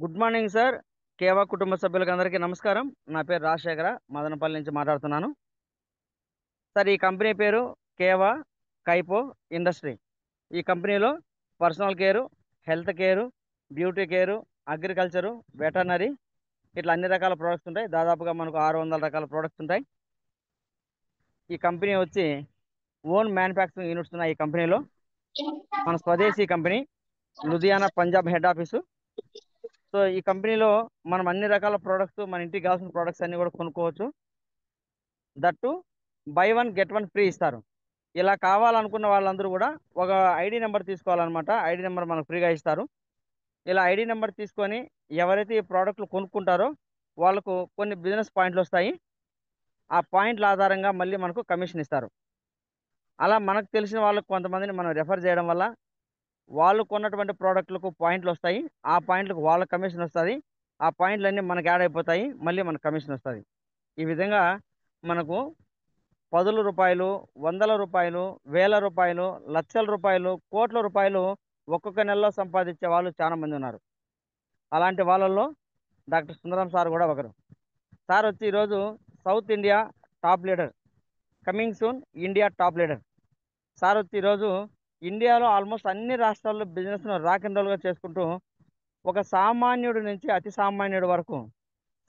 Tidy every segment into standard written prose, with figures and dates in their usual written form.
Good morning sir. కేవా కుటుంబ సభ్యులకు అందరికీ నమస్కారం. నా పేరు రాజశేఖర, మదనపల్లి నుంచి మాట్లాడుతున్నాను. సార్, ఈ కంపెనీ పేరు కేవా కైపో ఇండస్ట్రీ. ఈ కంపెనీలో personal care, health care, beauty care, agriculture, veterinary ఇట్లా అన్ని రకాల ప్రోడక్ట్స్ ఉంటాయి. దాదాపుగా మనకు 600 రకాల ప్రోడక్ట్స్ ఉంటాయి. ఈ కంపెనీ వచ్చి ఓన్ మ్యానుఫ్యాక్చరింగ్ యూనిట్స్ ఉన్నాయి. ఈ కంపెనీలో మన స్వదేశీ company, Ludhiana Punjab head office. So ఈ కంపెనీలో మనం అన్ని రకాల ప్రోడక్ట్స్, మన ఇంటికి కావాల్సిన ప్రోడక్ట్స్ అన్ని కూడా కొనుక్కోవచ్చు. That by one get one free ఇస్తారు. ఇలా కావాలనుకున్న వాళ్ళందరూ కూడా ఒక ఐడి నెంబర్ తీసుకోవాలన్నమాట. ఐడి నెంబర్ మనకు ఫ్రీగా ఇస్తారు. ఇలా ఐడి నెంబర్ తీసుకొని ఎవరైతే ఈ ప్రోడక్ట్లు కొనుక్కుంటారో వాళ్ళకు కొన్ని బిజినెస్ పాయింట్లు వస్తాయి. ఆ పాయింట్ల ఆధారంగా మళ్ళీ మనకు కమిషన్ ఇస్తారు. అలా మనకు తెలిసిన వాళ్ళకు కొంతమందిని మనం రెఫర్ చేయడం వల్ల వాళ్ళు కొన్నటువంటి ప్రోడక్ట్లకు పాయింట్లు వస్తాయి. ఆ పాయింట్లకు వాళ్ళ కమిషన్ వస్తుంది. ఆ పాయింట్లన్నీ మనకు యాడ్ అయిపోతాయి. మళ్ళీ మనకు కమిషన్ వస్తుంది. ఈ విధంగా మనకు పదుల రూపాయలు, వందల రూపాయలు, వేల రూపాయలు, లక్షల రూపాయలు, కోట్ల రూపాయలు ఒక్కొక్క నెలలో సంపాదించే వాళ్ళు చాలా మంది ఉన్నారు. అలాంటి వాళ్ళల్లో డాక్టర్ సుందరం సార్ కూడా ఒకరు. సార్ వచ్చి ఈరోజు south India top leader, coming soon India top leader. Sir వచ్చి ఈరోజు ఇండియాలో ఆల్మోస్ట్ అన్ని రాష్ట్రాల్లో బిజినెస్ను రాక్ అండ్ రోల్గా చేసుకుంటూ ఒక సామాన్యుడి నుంచి అతి సామాన్యుడి వరకు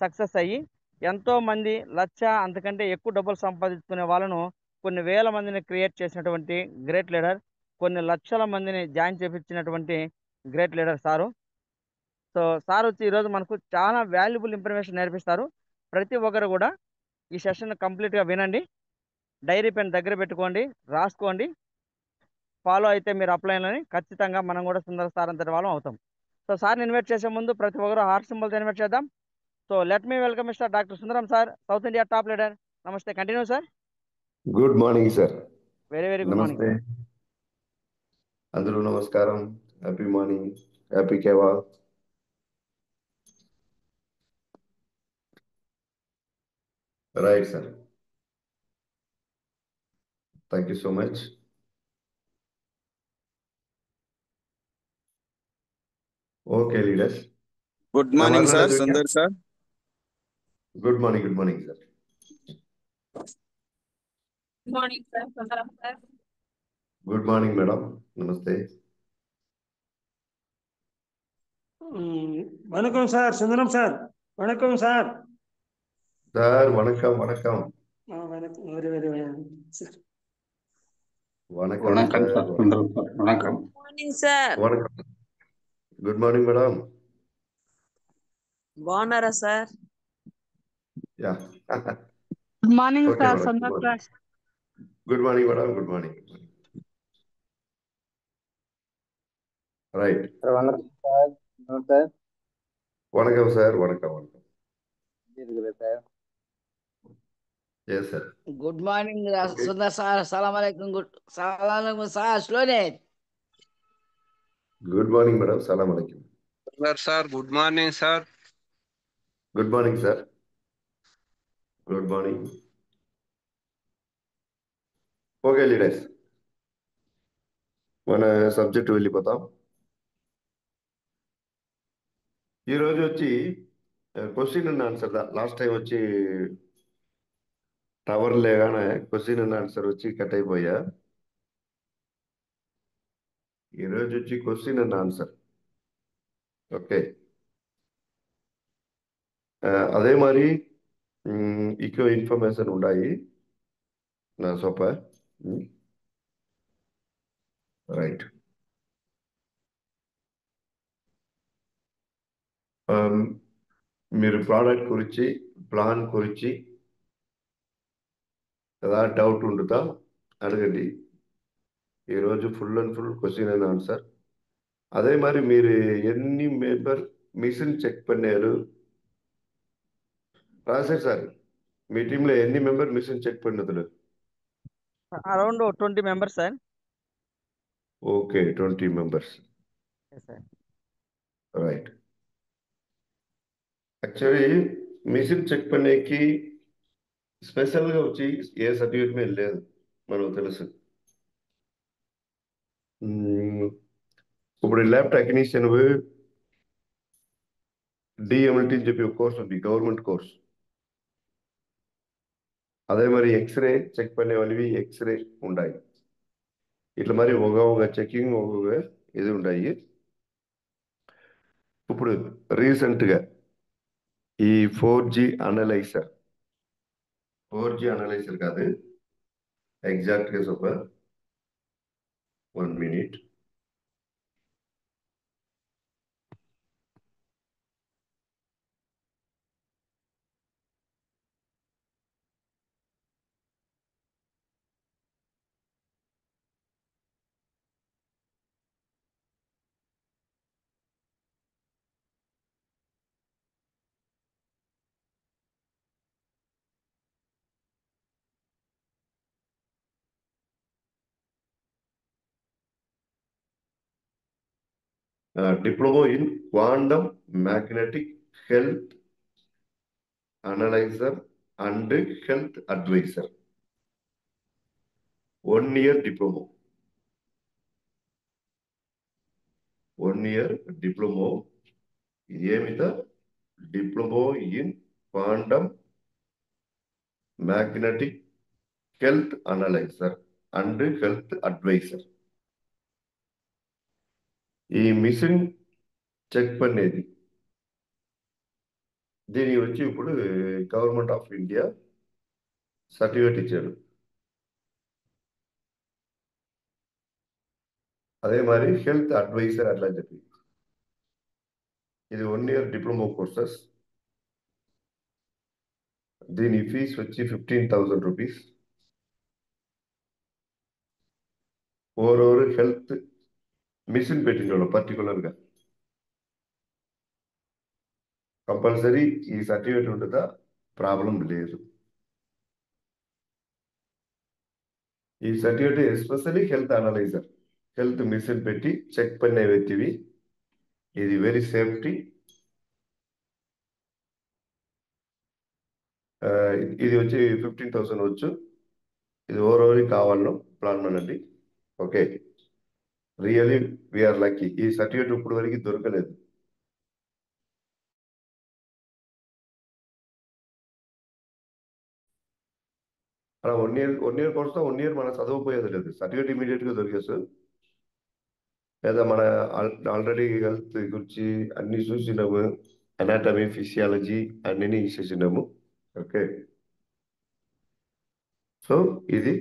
సక్సెస్ అయ్యి ఎంతోమంది లక్ష అంతకంటే ఎక్కువ డబ్బులు సంపాదించుకునే వాళ్ళను కొన్ని వేల మందిని క్రియేట్ చేసినటువంటి గ్రేట్ లీడర్, కొన్ని లక్షల మందిని జాయిన్ చేపించినటువంటి great leader sir. So sir వచ్చి ఈరోజు మనకు చాలా వాల్యుబుల్ ఇన్ఫర్మేషన్ నేర్పిస్తారు. ప్రతి ఒక్కరు కూడా ఈ సెషన్ కంప్లీట్గా వినండి. డైరీ పెన్ దగ్గర పెట్టుకోండి, రాసుకోండి. ఫాలో అయితే మీరు అప్లైన్లని ఖచ్చితంగా మనం కూడా సుందర సార్ అంతటి వాళ్ళం అవుతాం. సో సార్ని ఇన్వైట్ చేసే ముందు ప్రతి ఒక్కరు హార్ట్ సింబల్తో ఇన్వైట్ చేద్దాం. So let me welcome mister doctor Sundaram sir, south India top leader. నమస్తే, continue sir. Good morning sir. Very very good morning. నమస్తే అందరూ, నమస్కారం. హ్యాపీ మార్నింగ్, హ్యాపీ కేవా. Right sir, thank you so much. Okay leaders, good morning sir Sundar sir. Good morning, good morning sir. Good morning sir, Sundaram sir. Good morning madam, నమస్తే. வணக்கம் sir, Sundaram sir. வணக்கம் sir. Sir వణకం, వణకం. வணக்கம், very very sir. వణకం வணக்கம் sir, sir, Sundaram sir. வணக்கம். Good morning sir. వణకం. Good morning madam. బాగున్నారా sir? Yeah. Good morning okay sir, madam, Sundar sir. Good morning madam, good morning. Right. வணக்கம் சார். சார் వణకం సార్, వణకం, వణకం. இருக்குது sir. Yes sir. Good morning Okay. Sundar sir. సలాం అలైకుం. సలాం సార్. స్లోనే. గుడ్ మార్నింగ్ మేడం, సలాం అలైకుం. Sir good morning sir. Good morning sir. Good morning. Okay leaders, మన సబ్జెక్ట్ వెళ్ళిపోతాం. ఈరోజు వచ్చి question and answer. Last time వచ్చి టవర్ లేగానే క్వశ్చన్ అండ్ ఆన్సర్ వచ్చి కట్ అయిపోయా. ఈరోజు వచ్చి క్వశ్చన్ అండ్ ఆన్సర్. ఓకే, అదే మరి ఇంకో ఇన్ఫర్మేషన్ ఉన్నాయి నా సొప్ప. రైట్. మీరు ప్రోడక్ట్ గురించి, ప్లాన్ గురించి కదా డౌట్ ఉంటుందా అడగండి. ఈరోజు full and full question and answer. అదే మరి మీరు ఎన్ని మెంబర్ మిషన్ చెక్ పన్నారు రాశారు సార్? మీ టీంలో ఎన్ని మెంబర్ మిషన్ చెక్ పన్నదులు? Around 20 members sir. Okay, 20 members. Sir right. Actually mission check పనేకి స్పెషల్గా వచ్చి ఏ సర్టిఫికేట్ మీద లేదు, మనకు తెలుసు. ఇప్పుడు ల్యాబ్ టెక్నీషియన్ డిఎంఎల్టీ అని చెప్పి ఒక కోర్స్ ఉంది, గవర్నమెంట్ కోర్స్. అదే మరి ఎక్స్రే చెక్ పనేవి ఎక్స్రే ఉన్నాయి. ఇట్లా మరి ఒక చెకింగ్ ఒక ఇది ఉన్నాయి. ఇప్పుడు రీసెంట్గా ఈ 4G అనలైజర్ కాదు, ఎగ్జాక్ట్గా super 1 minute. Diploma in Quantum Magnetic Health Analyzer and Health Advisor. 1 year diploma. 1 year diploma. Diploma in Quantum Magnetic Health Analyzer and Health Advisor. ఈ మిషన్ చెక్ పనేది దీని వచ్చి ఇప్పుడు గవర్నమెంట్ ఆఫ్ ఇండియా సర్టిఫికేట్ ఇచ్చాడు. అదే మరి health advisor అట్లా చెప్పి ఇది 1 year డిప్లొమా కోర్సెస్. దీని ఫీజు వచ్చి 15,000 రూపీస్. ఓవర్ హెల్త్ మిషన్ పెట్టిన పర్టికులర్గా కంపల్సరీ ఈ సర్టిఫికేట్ ఉంటుందా, ప్రాబ్లం లేదు. ఈ certificate especially health analyser, health machine పెట్టి చెక్ పనే వ్యక్తివి. ఇది వెరీ సేఫ్టీ. ఇది వచ్చి 15,000 వచ్చు. ఇది ఓవర్ కావాలను ప్లాన్ అనండి. Okay, really we're lucky. ఈ సర్టిఫికేట్ ఇప్పుడు వరకు దొరకలేదు. అలా 1 year కోర్స్ 1 year మనం చదవపోయేది లేదు. సర్టిఫికేట్ ఇమీడియట్గా దొరికేస్తుంది. లేదా మన ఆల్రెడీ హెల్త్ గురించి అన్ని చూసినాము, అనాటమీ ఫిజియాలజీ అన్నీ చూసినాము. ఓకే, సో ఇది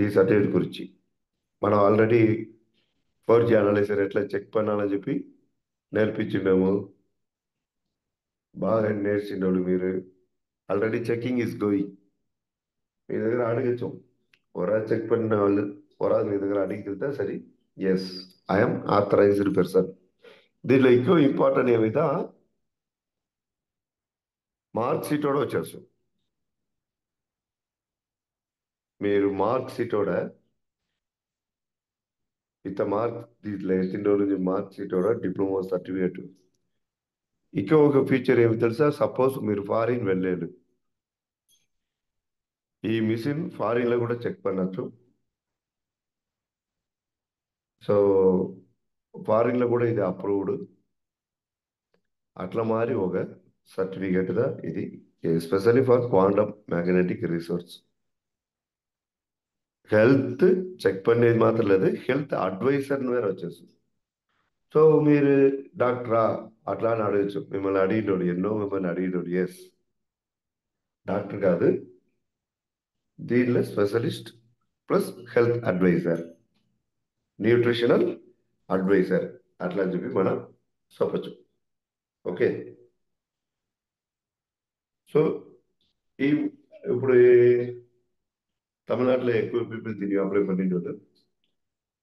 ఈ సర్టిఫికేట్ గురించి మనం ఆల్రెడీ 4G అనలైజర్ ఎట్లా చెక్ పనాలని చెప్పి నేర్పించినాము. బాగా నేర్చుకున్నాడు మీరు. Already checking is going. మీ దగ్గర అడగచ్చు, ఒరా చెక్ పడిన వాళ్ళు ఒరా మీ దగ్గర అడిగితే సరే ఎస్ ఐఎమ్ ఆథరైజ్డ్ పర్సన్. దీంట్లో ఎక్కువ ఇంపార్టెంట్ ఏమైతే మార్క్ షీట్ కూడా వచ్చేసు. మీరు మార్క్ షీట్ కూడా ఇంత మార్క్ దీంట్లో ఎత్తిన రోజు మార్క్ షీట్ కూడా డిప్లొమా సర్టిఫికేట్. ఇంకా ఒక ఫీచర్ ఏమి తెలుసా, సపోజ్ మీరు ఫారిన్ వెళ్ళలేదు, ఈ మిషన్ ఫారిన్లో కూడా చెక్ పడచ్చు. సో ఫారిన్లో కూడా ఇది అప్రూవ్డ్. అట్లా మారి ఒక సర్టిఫికేట్గా ఇది especially for quantum magnetic resource. Health check పనేది మాత్రం లేదు, హెల్త్ అడ్వైజర్ వేరే వచ్చేస్తుంది. సో మీరు డాక్టరా అట్లా అని అడగచ్చు. మిమ్మల్ని అడిగినోడు, ఎన్నో మిమ్మల్ని అడిగినోడు. ఎస్, డాక్టర్ కాదు, దీనిలో specialist plus health advisor, nutritional advisor అట్లా అని చెప్పి మనం చెప్పచ్చు. ఓకే, సో ఈ ఇప్పుడు తమిళనాడులో ఎక్కువ పీపుల్ తిరిగి అప్లై పండించదు.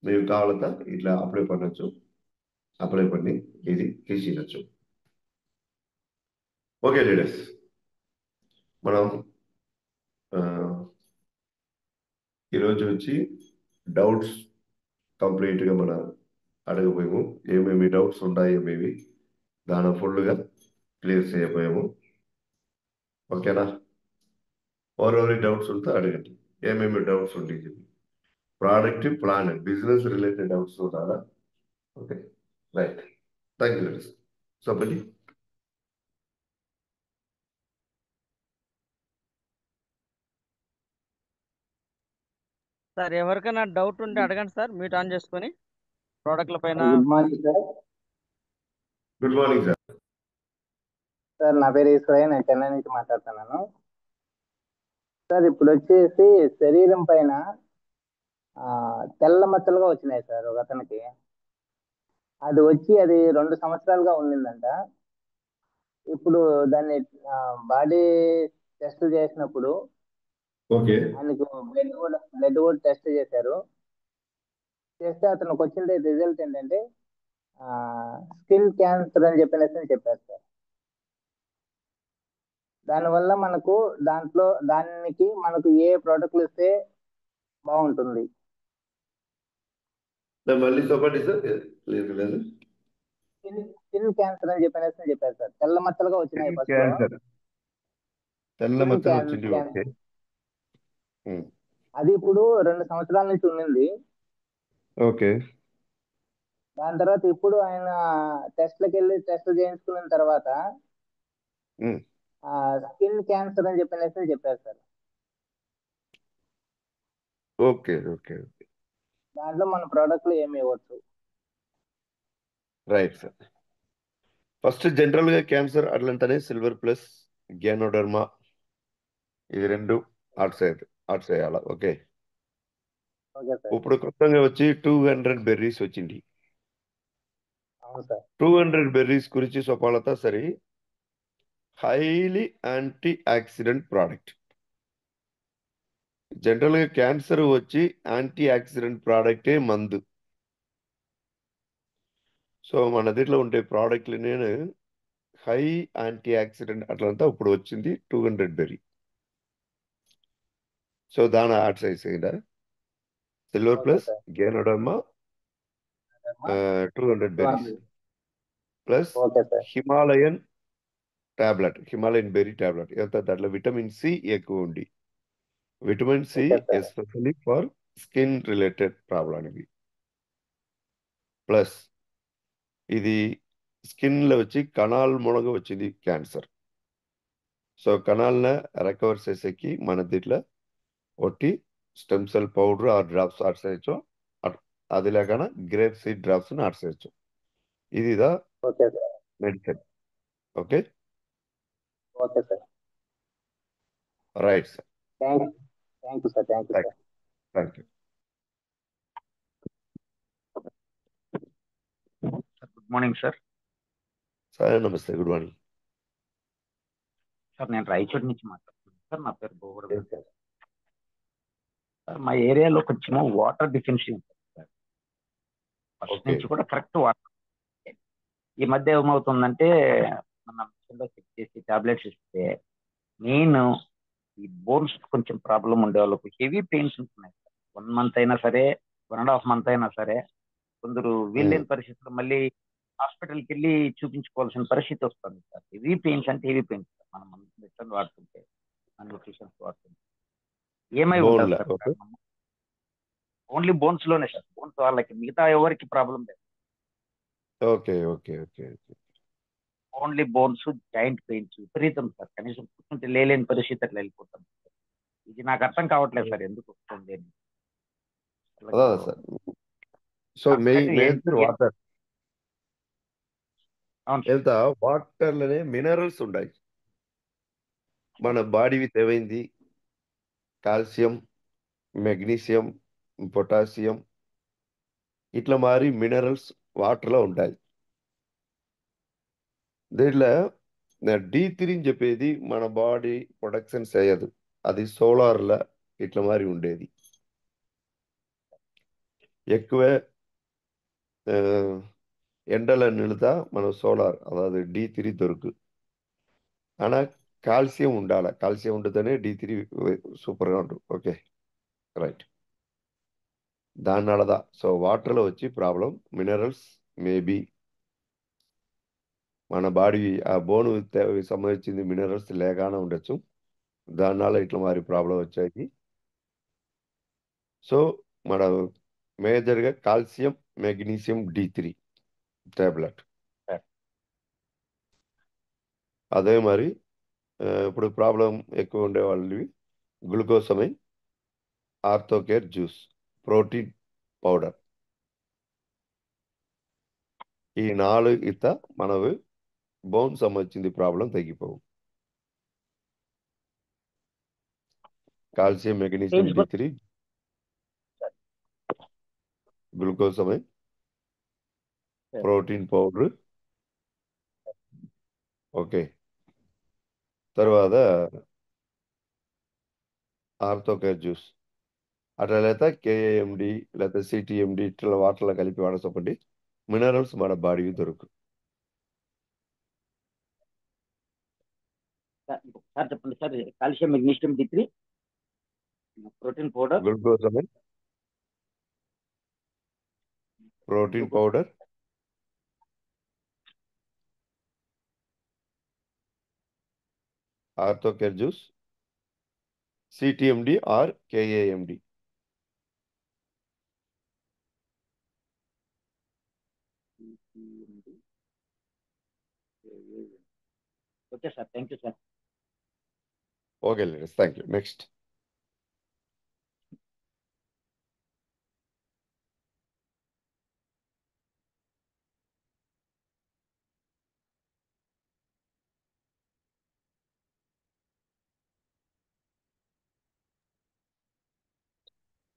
మేము కావాలంతా ఇట్లా అప్లై పడవచ్చు. అప్లై పడి ఇది తీసినచ్చు. ఓకే లీడర్స్, మనం ఈరోజు వచ్చి డౌట్స్ కంప్లీట్గా మనం అడగపోయాము. ఏమేమి డౌట్స్ ఉంటాయి, ఏమేమి దాని ఫుల్గా క్లియర్ చేయకపోయాము. ఓకేనా, ఓవర్ డౌట్స్ ఉంటే అడగండి. ఏమేమి డౌట్స్ ఉంటాయి చెప్పి, product plan business related doubts ఉండాలా. Okay, right, thank you leaders. So sir ఎవరికైనా డౌట్ ఉంటే అడగండి సార్, మ్యూట్ ఆన్ చేసుకొని ప్రోడక్ట్ల పైన. Good morning sir. Good morning sir. Sir నా పేరు ఈశ్వరయ్య, నేను చెన్నై నుంచి మాట్లాడుతున్నాను. సార్ ఇప్పుడు వచ్చేసి శరీరం పైన తెల్ల మచ్చలుగా వచ్చినాయి సార్ ఒక అతనికి. అది వచ్చి అది 2 సంవత్సరాలుగా ఉండిందంట. ఇప్పుడు దాన్ని బాడీ టెస్ట్ చేసినప్పుడు ఓకే ఆయనకు బ్లడ్ కూడా టెస్ట్ చేశారు. చేస్తే అతనికి వచ్చిన రిజల్ట్ ఏంటంటే స్కిన్ క్యాన్సర్ అని చెప్పారు సార్. దానివల్ల మనకు దానికి మనకు ఏ ప్రోడక్ట్లు ఇస్తే బాగుంటుంది? మళ్ళీ చెప్పండి సార్. లేదు లేదు. స్కిన్ క్యాన్సర్ అని చెప్పారు సార్. తెల్ల మచ్చలుగా వచ్చినాయి ఫస్ట్ లో. క్యాన్సర్ తెల్ల స్కిన్ మచ్చలు వచ్చింది. ఓకే. క్యాన్సర్ అది ఇప్పుడు 2 సంవత్సరాల నుంచి ఉండింది. ఓకే. దాని తర్వాత ఇప్పుడు ఆయన టెస్ట్లకు వెళ్ళి టెస్ట్ చేయించుకున్న తర్వాత స్కిన్ క్యాన్సర్ అని చెప్పారు సార్. Okay okay okay. దాంట్లో మన ప్రోడక్ట్లు ఏమి ఇవ్వచ్చు? Right sir. ఫస్ట్ జనరల్గా క్యాన్సర్ అట్లంటేనే సిల్వర్ ప్లస్ గ్యానోడర్మా ఇది 2 ఆర్ట్స్ చేయాలా. ఓకే. Okay sir. ఇప్పుడు కొత్తగా వచ్చి 200 బెర్రీస్ వచ్చింది. అవును సార్. 200 బెర్రీస్ గురించి చెప్పాలతా సరే, హైలీ యాంటీ ఆక్సిడెంట్ ప్రోడక్ట్. జనరల్గా క్యాన్సర్ వచ్చి యాంటీ ఆక్సిడెంట్ ప్రోడక్టే మందు. సో మన దీంట్లో ఉండే ప్రోడక్ట్లు నేను హై యాంటీ ఆక్సిడెంట్ అట్లంతా ఇప్పుడు వచ్చింది 200 బెర్రీ. సో దాని ఆర్ట్స్ అయిపోయిందా silver okay plus sir. Ganoderma 200 berries plus okay sir. Himalayan berry tablet. ఎంత దాంట్లో విటమిన్ సి ఎక్కువ ఉంది. Vitamin C okay sir. Especially for skin related problem ఇది. ప్లస్ ఇది స్కిన్లో వచ్చి కణాలు మునగ వచ్చింది క్యాన్సర్. సో కణాలను రికవర్ చేసేకి మన దీంట్లో ఒట్టి స్టెమ్ సెల్ పౌడర్ ఆ డ్రాప్స్ ఆడ్చేయచ్చు. అది లేకుండా గ్రేప్ సీడ్ డ్రాప్స్ ఆడ్చేయచ్చు. ఇది the okay sir. Medicine. Okay. Okay sir. Right sir. Thank you sir. Thank you. Good morning sir. Sir నమస్తే. గుడ్ మార్నింగ్ సార్ నేను రాయచోటి నుంచి మాట్లాడుతున్నాను సార్. నా పేరు గోవర్ధన్ సార్. మా ఏరియాలో కొంచెం వాటర్ డిఫిషియన్సీ ఉంటుంది సార్. ఫస్ట్ నుంచి కూడా కరెక్ట్ వాటర్. ఈ మధ్య ఏమవుతుందంటే మన మిషన్లో చెక్ చేసి టాబ్లెట్స్ ఇస్తే మెయిన్ ఈ బోన్స్ కొంచెం ప్రాబ్లం ఉండే వాళ్ళకు హెవీ పెయిన్స్ ఉంటున్నాయి సార్. 1 month అయినా సరే, 1.5 month అయినా సరే, కొందరు వీళ్ళని పరిస్థితుల్లో మళ్ళీ హాస్పిటల్కి వెళ్ళి చూపించుకోవాల్సిన పరిస్థితి వస్తుంది సార్. హెవీ పెయిన్స్ అంటే హెవీ పెయిన్స్ సార్. మనం మెడిసిన్ వాడుతుంటే, న్యూట్రిషన్స్ వాడుతుంటే ఏమై ఉంటుంది సార్? ఓన్లీ బోన్స్ లోనే సార్. బోన్స్ వాళ్ళకి, మిగతా ఎవరికి ప్రాబ్లం లేదు. Okay okay okay okay. Only bones, joint pains విపరీతం సార్. కనీసం కూర్చుంటే లేలేని పరిస్థితి అట్లా వెళ్ళిపోతాం. ఇది నాకు అర్థం కావట్లేదు సార్, ఎందుకు వస్తుంది అని. Sir so main water. ఎంత వాటర్లోనే మినరల్స్ ఉన్నాయి. మన బాడీకి ఏమైంది? కాల్షియం, మెగ్నీషియం, పొటాషియం ఇట్లా మారి మినరల్స్ వాటర్లో ఉంటాయి. దీంట్లో D3 అని చెప్పేది మన బాడీ ప్రొడక్షన్ చేయదు. అది సోలార్లో ఇట్లా మారి ఉండేది. ఎక్కువ ఎండలో నిలుతా మనం సోలార్ అதாவது D3 దొరుకు. ஆனால் కాల్షియం ఉండాలి. కాల్షియం ఉంటేనే D3 సూపర్గా ఉంటుంది. Okay right. దానివల్ల సో వాటర్లో వచ్చి ప్రాబ్లం మినరల్స్ మేబీ మన బాడీ ఆ బోను సంబంధించింది మినరల్స్ లేగానే ఉండొచ్చు. దానివల్ల ఇట్లా మరి ప్రాబ్లం వచ్చాయి. సో మన మేజర్గా కాల్షియం, మెగ్నీషియం, D3 టాబ్లెట్. అదే మరి ఇప్పుడు ప్రాబ్లం ఎక్కువ ఉండే వాళ్ళవి glucosamine orthocare juice, protein powder. ఈ 4 ఇత మనవి బోన్ సంబంధించింది ప్రాబ్లం తగ్గిపోవు. Calcium, magnesium, D3, glucosamine, protein powder. Okay, తర్వాత ఆర్థోకేర్ జ్యూస్ అట్లా లేదా KAMD లేదా CTMD ఇట్లా వాటర్లో కలిపి వాడసొప్పండి. మినరల్స్ మన బాడీకి దొరుకు. సార్ చెప్పండి sir. Calcium, magnesium, D3, protein powder, glucosamine, protein powder, orthocare juice, CTMD or KAMD. Okay sir, thank you sir. Okay ladies, thank you. Next.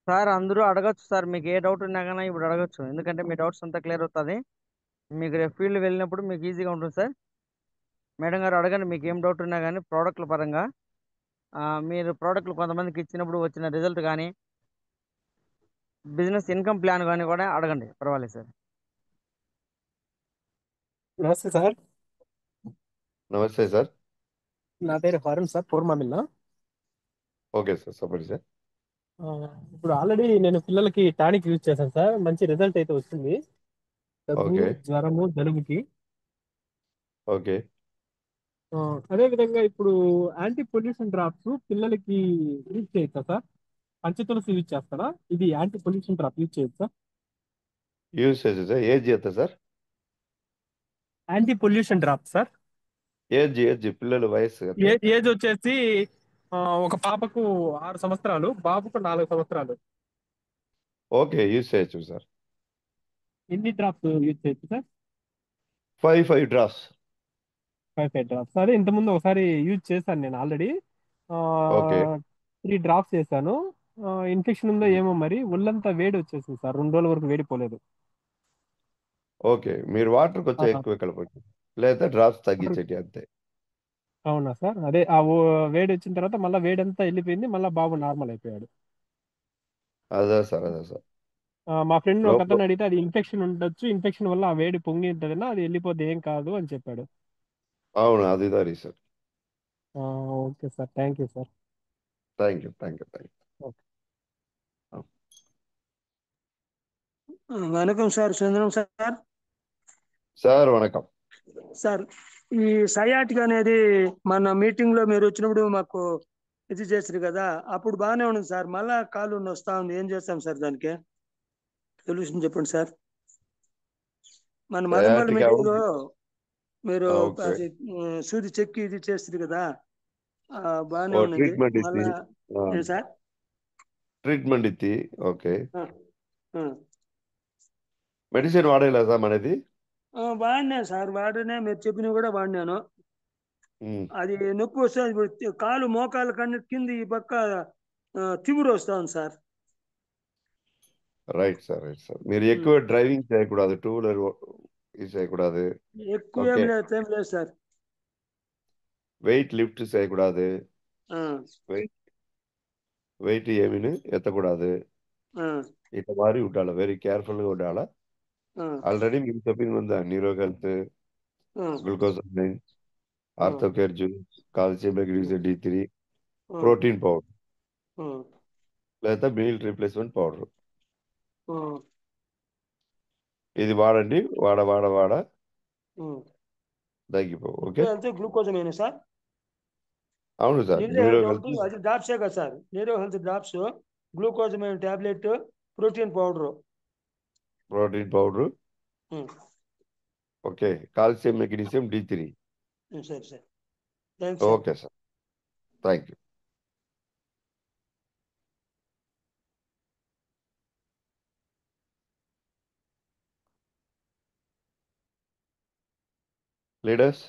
Sir అందరూ అడగచ్చు సార్, మీకు ఏ డౌట్ ఉన్నా కానీ ఇప్పుడు అడగచ్చు, ఎందుకంటే మీ డౌట్స్ అంతా క్లియర్ అవుతుంది. మీకు రేపు ఫీల్డ్ వెళ్ళినప్పుడు మీకు ఈజీగా ఉంటుంది సార్. మేడం గారు అడగండి, మీకు ఏం డౌట్ ఉన్నా కానీ ప్రోడక్ట్ల పరంగా. మీరు ప్రోడక్ట్లు కొంతమందికి ఇచ్చినప్పుడు వచ్చిన రిజల్ట్ కానీ బిజినెస్ ఇన్కమ్ ప్లాన్ కానీ కూడా అడగండి, పర్వాలేదు సార్. నమస్తే సార్. నమస్తే సార్. నా పేరు హరుణ్ సార్, పూర్మామిల్ల. ఓకే సార్, చెప్పండి సార్. ఇప్పుడు ఆల్రెడీ నేను పిల్లలకి టానిక్ యూజ్ చేశాను సార్, మంచి రిజల్ట్ అయితే వచ్చింది. దగ్గు, ఓకే. జ్వరము, జలుబుకి. ఓకే. అదే విధంగా ఇప్పుడు యాంటీ పొల్యూషన్ డ్రాప్స్ పిల్లలకి యూజ్ చేయొచ్చా సార్? పంచతులసి యూజ్ చేస్తారా? ఇది యాంటీ పొల్యూషన్ డ్రాప్ యూజ్ చేయొచ్చా? యూజ్ చేసి సార్. ఏజ్ ఎంత sir? Anti pollution drop sir. Age పిల్లల వయసు ఎంత? ఏజ్ వచ్చేసి ఒక పాపకు 6 సంవత్సరాలు, బాబుకు 4 సంవత్సరాలు. ఓకే, యూజ్ చేయొచ్చు సార్. ఎన్ని డ్రాప్స్ యూజ్ చేయొచ్చు సార్? 5 డ్రాప్స్. 5 డ్రాప్స్. అదే ఇంతకుముందు ఒకసారి యూజ్ చేశాను నేను ఆల్రెడీ. ఓకే. 3 డ్రాప్స్ చేశాను. ఇన్ఫెక్షన్ ఉందో ఏమో మరి, ఒళ్ళంతా వేడి వచ్చేసింది సార్, 2 రోజుల వరకు వేడిపోలేదు. ఓకే, మీరు వాటర్ కొంచెం ఎక్కువ కలపండి, లేదా డ్రాప్స్ తగ్గించండి అంతే. అవునా సార్? అదే వేడి వచ్చిన తర్వాత మళ్ళీ వేడి అంతా వెళ్ళిపోయింది, మళ్ళీ బాబు నార్మల్ అయిపోయాడు. అదే సార్. మా ఫ్రెండ్ ఒక లోపల అతను అడిగితే అది ఇన్ఫెక్షన్ ఉండొచ్చు, ఇన్ఫెక్షన్ వల్ల ఆ వేడి పొంగి ఉంటుందన్నా, అది వెళ్ళిపోతే ఏం కాదు అని చెప్పాడు. అవును, అది దారి sir. Okay sir, thank you sir. Thank you. Okay. Vanakkam sir, Sundaram sir. Sir vanakkam sir, ఈ సయాటిక్ అనేది మన మీటింగ్ లో మీరు వచ్చినప్పుడు మాకు ఇది చేసారు కదా, అప్పుడు బాగానే ఉంది సార్. మళ్ళా కాలు వస్తా ఉంది, ఏం చేస్తాం సార్ దానికి? సొల్యూషన్ చెప్పండి సార్. మన మదనపల్లి సయాటికా మీటింగ్ లో మీరు ఓకే. అది సూది చెక్కి ఇది చేస్తారు కదా, బాగానే ఓ ఉంది. ట్రీట్మెంట్ ఇచ్చి మళ్ళా ఏం సార్? ట్రీట్మెంట్ ఇచ్చి ఓకే. ఆ. మెడిసిన్ వాడేలా సార్ మనది? వాడినా సార్, వాడినా, మీరు చెప్పినవి కూడా వాడినాను. అది నొప్పి వస్తుంది. ఇప్పుడు కాలు మోకాలు కన్నా కింద ఈ పక్క తిమ్మురు వస్తా ఉంది సార్. Right sir. మీరు ఎక్కువ డ్రైవింగ్ చేయకూడదు, 2 వీలర్ ఇది చేయకూడదు. ఎక్కువ ఏం లేదు సార్. వెయిట్ లిఫ్ట్ చేయకూడదు. వెయిట్ ఏమీ ఎత్తకూడదు. ఇట్లా మారి ఉండాలి, వెరీ కేర్ఫుల్గా ఉండాలా. ఆల్రెడీ మీకు చెప్పింది ఉందా? Neuro health, glucosamine, orthocare juice, calcium, magnesium, D3, protein powder, లేదా మీల్ రీప్లేస్మెంట్ పౌడర్. ఇది వాడండి. వాడ తగ్గిపోవు. ఓకే. గ్లూకోజమైనా సార్? అవును సార్. న్యూరో హెల్త్ అది డ్రాప్సే కదా sir? Neuro health drops, glucosamine tablet, protein powder. Okay. Calcium, magnesium, D3. సరే sir, thanks. Okay sir, thank you. Leaders.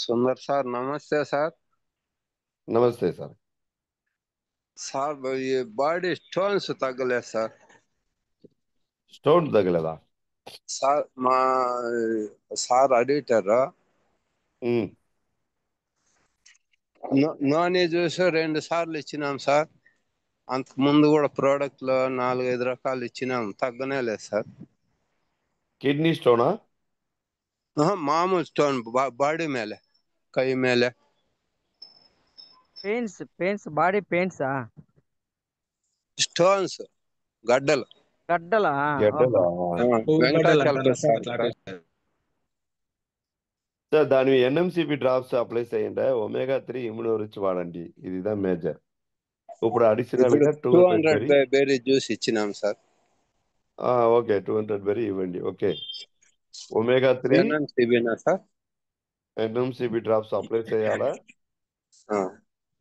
Sundar sir నమస్తే సార్. నమస్తే సార్. సార్ ఈ బాడీ స్టోన్స్ తగ్గలేదు సార్. స్టోన్ తగలదా? సార్ మా సార్ అడిగిటారు నూనె జ్యూస్ 2 సార్లు ఇచ్చినాం సార్. అంతకు ముందు కూడా ప్రోడక్ట్లు 4-5 రకాలు ఇచ్చినాం, తగ్గనే లేదు సార్. కిడ్నీ స్టోనా? మామూలు స్టోన్ బాడీ మేలే, కై మేలే. Pains body పెయిన్సా? స్టోన్స్ గడ్డలు. గడ్డలా? గడ్డలా? వెంకటాచలం సార్. సార్ దాని ఎన్ఎంసిపి డ్రాప్స్ అప్లై చేయండి. ఒమేగా-3 ఇమ్యూనో రిచ్ వాడండి. ఇదిదా మేజర్. ఇప్పుడు అడిషనల్ గా 200 బెర్రీ జ్యూస్ ఇచ్చినాం సార్. ఓకే, 200 బెర్రీ ఇవ్వండి. ఓకే, ఒమేగా-3 ఎన్ఎంసిబినా సార్? ఎన్ఎంసిపి డ్రాప్స్ అప్లై చేయాలా?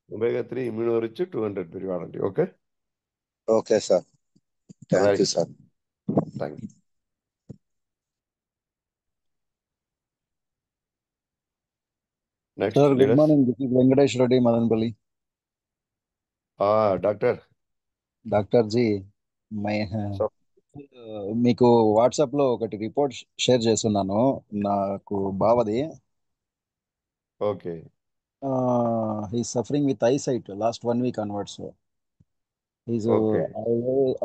ఒమేగా-3 ఇమ్యూనో రిచ్ 200 బెర్రీ వాడండి. Okay okay sir, thank you right sir. Thank you. Next sir, good morning. This is Venkatesh Reddy, Madanapalle. Doctor doctor ji, మీకు WhatsApp లో ఒకటి report share చేస్తున్నాను, నాకు బావది. Okay. He's suffering with eyesight last 1 week onwards. He's okay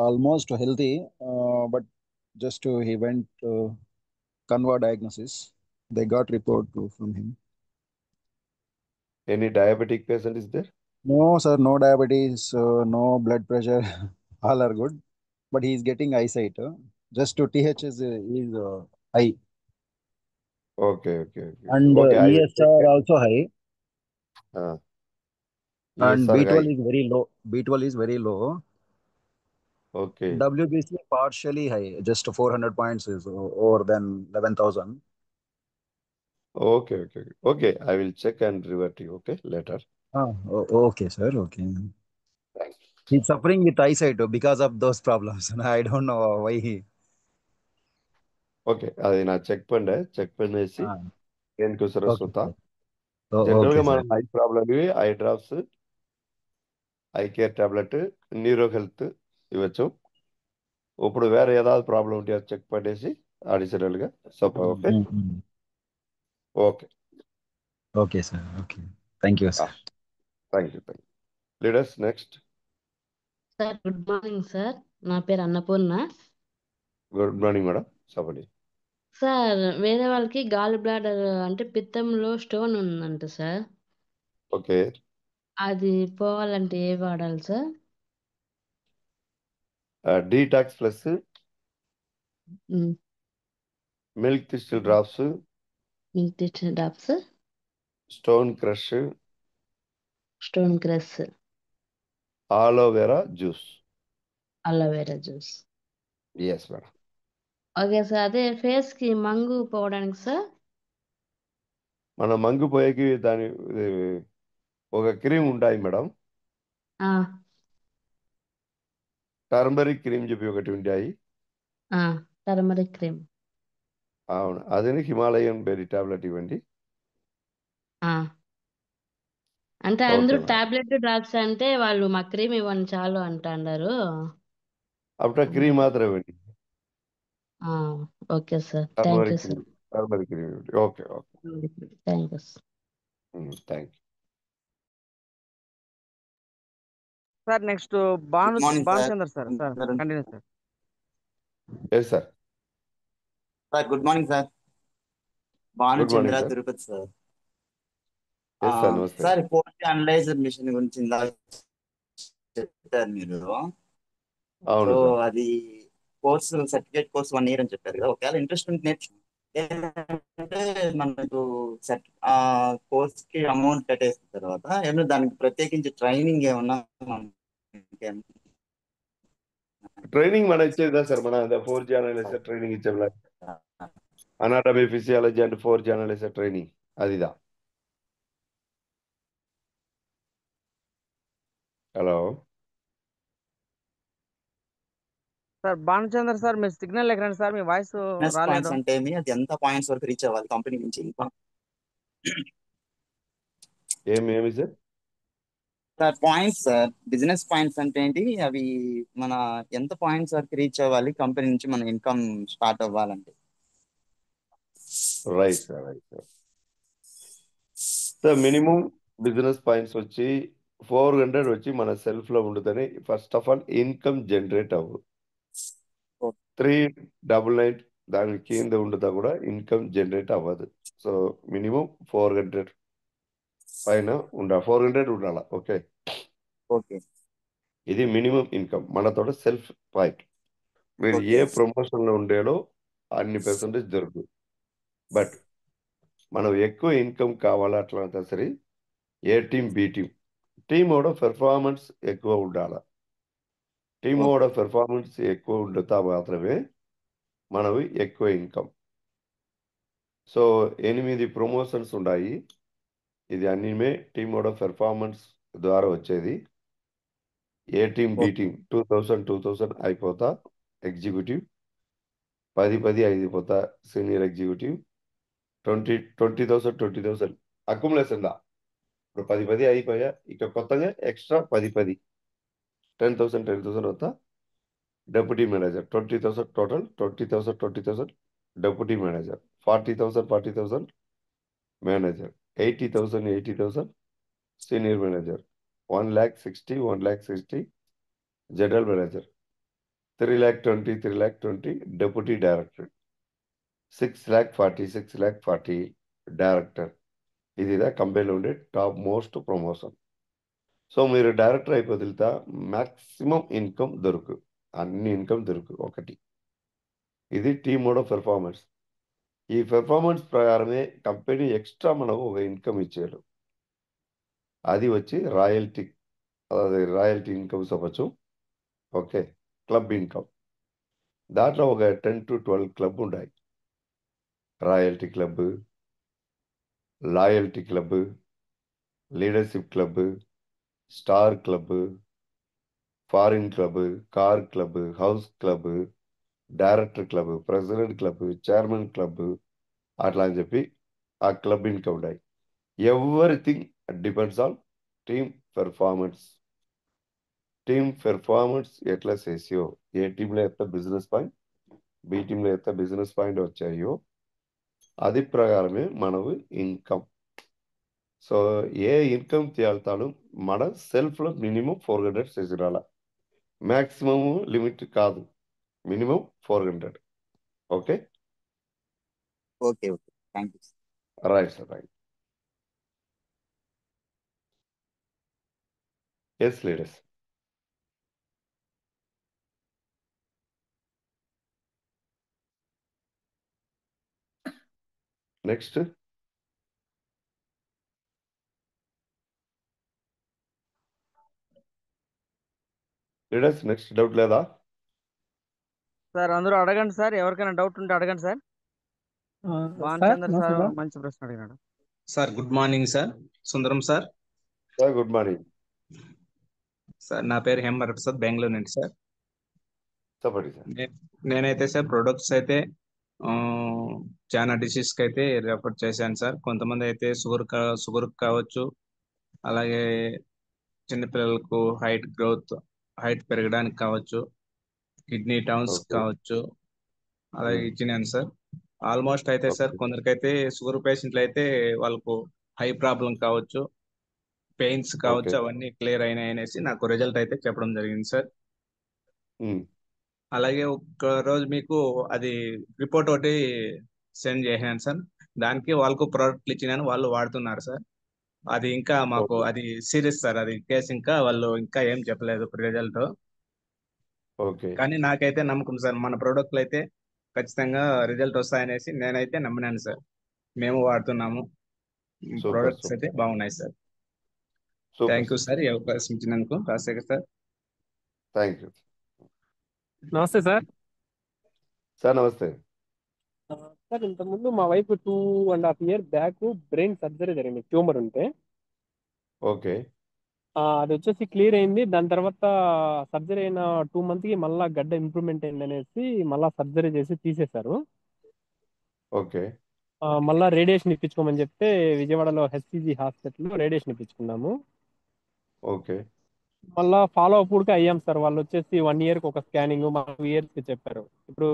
almost healthy, but just he went Kanwa diagnosis. They got report from him. Any diabetic patient is there? No, sir, no diabetes, no blood pressure, all are good. But he is getting eyesight. Just to TH is high. Okay okay okay And okay. I will ESR also high. And ESR B12 high. is very low. B12 is very low. Okay WBC partially high. Just 400 points is over than 11,000. Okay okay okay. I will check and revert you. Okay later. Okay, sir. Okay. He's suffering with eyesight because of those problems. I don't know why he. Okay, అది నా check పనేసి దేనికి Okay, సరస్వత. sir. General Okay, గా sir. మనం eye problem ఇవి eye drops, I care tablet, neuro health ఇవ్వచ్చు. ఇప్పుడు వేరే ఏதாவது problem ఉంటే అది చెక్ పడేసి అడిషనల్ గా okay okay. Okay, sir. Okay. Thank you, sir. Thank you. Leaders next. Sir good morning sir, నా పేరు అన్నపూర్ణ. గుడ్ మార్నింగ్ మేడం, చెప్పండి. సార్ వేరే వాళ్ళకి గాల్ బ్లాడర్ అంటే పిత్తంలో స్టోన్ ఉందంట సార్. ఓకే. అది పోవాలంటే ఏ వాడాలి sir? Detox plus, milk thistle drops, drops, stone crush, stone crush, aloe vera juice. Aloe vera juice. Yes madam. Okay sir, అదే ఫేస్ కి మంగు పోవడానికి సార్. మన మంగిపోయేకి దాని ఒక క్రీమ్ ఉంటాయి మేడం, టర్మరిక్ క్రీమ్ చెప్పి ఒకటి ఉంటాయి. Turmeric cream. అవును, అదే హిమాలయన్ బెర్రీ టాబ్లెట్ ఇవ్వండి. అంటే ఓకే అందరూ మేడం. టాబ్లెట్ డ్రాప్స్ అంటే వాళ్ళు మా క్రీమ్ ఇవ్వండి చాలు అంటారు. అప్పుడు క్రీమ్ మాత్రం ఇవ్వండి. Okay sir, thank you sir. Turmeric cream ఇవ్వండి. Okay okay thank you sir. Thank you. Sir next Bhanuchander sir. Continue sir. Yes sir. Sir good morning sir. Bhanuchandra, Tirupati sir. నమస్తే సార్, పోస్ట్ అనలైజర్ మిషన్ గురించి ఇందాక చెప్పారు మీరు. అవును so sir. అది course, certificate course 1 year అని చెప్పారు కదా. ఒకవేళ ఇంట్రెస్ట్ ఉంటే నేర్చుకుంటే మనకు కోర్స్ కి అమౌంట్ కట్టేసిన తర్వాత ఏమన్నా దానికి ప్రత్యేకించి ట్రైనింగ్ ఏమన్నా ట్రైనింగ్ మన ఇచ్చేదా సార్? మన 4G అనలైజర్ ట్రైనింగ్ ఇచ్చాం. Anatomy, physiology and 4G analyzer training అదిదా. హలో సార్ భానుచంద్ర సార్, మీరు సిగ్నల్ ఎక్కడండి సార్, మీ వాయిస్ బిజినెస్ రాలేదు. పాయింట్స్ అంటే ఏమి, అది ఎంత పాయింట్స్ వరకు రీచ్ అవ్వాలి కంపెనీ నుంచి? ఏమి sir? Sir points sir, business points అంటే ఏంటి అవి? మన ఎంత పాయింట్స్ వరకు రీచ్ అవ్వాలి కంపెనీ నుంచి మన ఇన్కమ్ స్టార్ట్ అవ్వాలంటే? Right sir, right sir. Sir minimum business points వచ్చి 400 వచ్చి మన సెల్ఫ్ లో ఉండదని first of all income generate అవ్వదు. 399 దాని కింద ఉండదా కూడా ఇన్కమ్ జనరేట్ అవ్వదు. సో మినిమం 400 పైన 400 ఉండాల. ఓకే, ఓకే, ఇది మినిమం ఇన్కమ్ మనతో సెల్ఫ్ పాయింట్. మీరు ఓకే, ఏ ప్రమోషన్ లో ఉండేలో అన్ని పర్సెంటేజ్ దొరుకుతుంది. బట్ మనం ఎక్కువ ఇన్కమ్ కావాలా అట్లా సరే, ఏ టీం బి టీం కూడా పెర్ఫార్మెన్స్ ఎక్కువ ఉండాలి. టీం ఓకే, కూడా పెర్ఫార్మెన్స్ ఎక్కువ ఉండుతా మాత్రమే మనవి ఎక్కువ ఇన్కమ్. సో 8 ప్రమోషన్స్ ఉన్నాయి. ఇది అన్నిమే టీం కూడా పెర్ఫార్మెన్స్ ద్వారా వచ్చేది. ఏ టీం బి టీం 2000 అయిపోతా ఎగ్జిక్యూటివ్, 10 అయిపోతా సీనియర్ ఎగ్జిక్యూటివ్, 20,000 అక్యుములేషన్ దా. ఇప్పుడు 10 అయిపోయా, ఇక కొత్తగా ఎక్స్ట్రా 10 10,000 అవుతా deputy manager. 20,000 total, 20,000 deputy manager, 40,000 manager, 80,000 senior manager, 1,60,000 general manager, 3,20,000 deputy director, 6,40,000 director. ఇదిదా కంపెనీలో ఉండే టాప్ మోస్ట్ ప్రమోషన్. సో మీరు డైరెక్టర్ అయిపోతా మ్యాక్సిమం ఇన్కమ్ దొరుకు, అన్ని ఇన్కమ్ దొరుకు. ఒకటి ఇది టీమ్ మోడ్ ఆఫ్ పెర్ఫార్మెన్స్. ఈ పెర్ఫార్మెన్స్ ప్రకారమే కంపెనీ ఎక్స్ట్రా మనం ఒక ఇన్కమ్ ఇచ్చారు. అది వచ్చి రాయల్టీ, అదే రాయల్టీ ఇన్కమ్స్ అవ్వచ్చు. Okay, club income. దాంట్లో ఒక 10 to 12 క్లబ్ ఉన్నాయి. Royalty club, loyalty club, leadership club, star club, foreign club, car club, house club, director club, president club, chairman club, అట్లా అని చెప్పి ఆ క్లబ్ ఇన్కమ్ ఉన్నాయి. Everything depends on team performance. Team performance ఎట్లా చేసియో, ఏ టీంలో ఎంత business point, B టీంలో ఎంత బిజినెస్ పాయింట్ వచ్చాయో అది ప్రకారమే మనకు ఇన్కమ్. సో ఏ ఇన్కమ్ తేల్తాను మన సెల్ఫ్లో మినిమం 400 చేసిరాల. మ్యాక్సిమం లిమిట్ కాదు, minimum 400. Okay, okay, okay, thank you. Right sir, right. Yes leaders. Next leaders, next doubt లేదా? సార్ అందరూ అడగండి సార్, ఎవరికైనా డౌట్ ఉంటే అడగండి సార్. సార్ భానుచంద్ర సార్ నమస్తే సార్. మంచి ప్రశ్న అడిగినాడు. Sir good morning sir, Sundaram sir. Sir good morning sir నా పేరు హేమర్ ప్రసాద్, బెంగళూరు నుండి సార్. చెప్పండి సార్. నేనైతే సార్ ప్రొడక్ట్స్ అయితే ఆ, చాలా డిసీజ్కి అయితే రెఫర్ చేశాను సార్. కొంతమంది అయితే షుగర్ కావచ్చు, అలాగే చిన్నపిల్లలకు హైట్ పెరగడానికి కావచ్చు, కిడ్నీ టౌన్స్ ఓకే, కావచ్చు, అలాగే ఇచ్చినాను సార్. ఆల్మోస్ట్ అయితే సార్ ఓకే, కొందరికైతే షుగర్ పేషెంట్లు అయితే వాళ్ళకు హై ప్రాబ్లం కావచ్చు, పెయిన్స్ ఓకే. కావచ్చు, అవన్నీ క్లియర్ అయినాయి అనేసి నాకు రిజల్ట్ అయితే చెప్పడం జరిగింది సార్. అలాగే ఒక రోజు మీకు అది రిపోర్ట్ ఒకటి సెండ్ చేశాను సార్. దానికి వాళ్ళకు ప్రోడక్ట్లు ఇచ్చినాను, వాళ్ళు వాడుతున్నారు సార్. అది ఇంకా మాకు ఓకే, అది సీరియస్ సార్, అది కేసు ఇంకా వాళ్ళు ఇంకా ఏం చెప్పలేదు రిజల్ట్. ఓకే. కానీ నాకైతే నమ్మకం సార్, మన ప్రోడక్ట్లు అయితే ఖచ్చితంగా రిజల్ట్ వస్తాయనేసి నేనైతే నమ్మినాను సార్. మేము వాడుతున్నాము, సూపర్, ప్రోడక్ట్స్ అయితే సూపర్, బాగున్నాయి sir. Super, thank you super. Sir ఈ అవకాశం ఇచ్చినందుకు రాజశేఖర్ సార్. థ్యాంక్ యూ నమస్తే సార్. సార్. నమస్తే సార్ ఇంతకుముందు మా wife 2.5 years back brain surgery జరిగింది, ట్యూమర్ ఉంటే. ఓకే, అది వచ్చేసి క్లియర్ అయింది. దాని తర్వాత సర్జరీ అయిన 2 మంత్కి మళ్ళా గడ్డ ఇంప్రూవ్మెంట్ అయింది అనేసి మళ్ళా సర్జరీ చేసి తీసేశారు. ఓకే. మళ్ళా రేడియేషన్ ఇప్పించుకోమని చెప్తే విజయవాడలో హెచ్సిజి హాస్పిటల్లో రేడియేషన్ ఇప్పించుకున్నాము. ఓకే. మళ్ళా ఫాలో అప్ కూడా అయ్యాం సార్. వాళ్ళు వచ్చేసి 1 ఇయర్కి ఒక స్కానింగ్, 2 ఇయర్స్కి చెప్పారు. ఇప్పుడు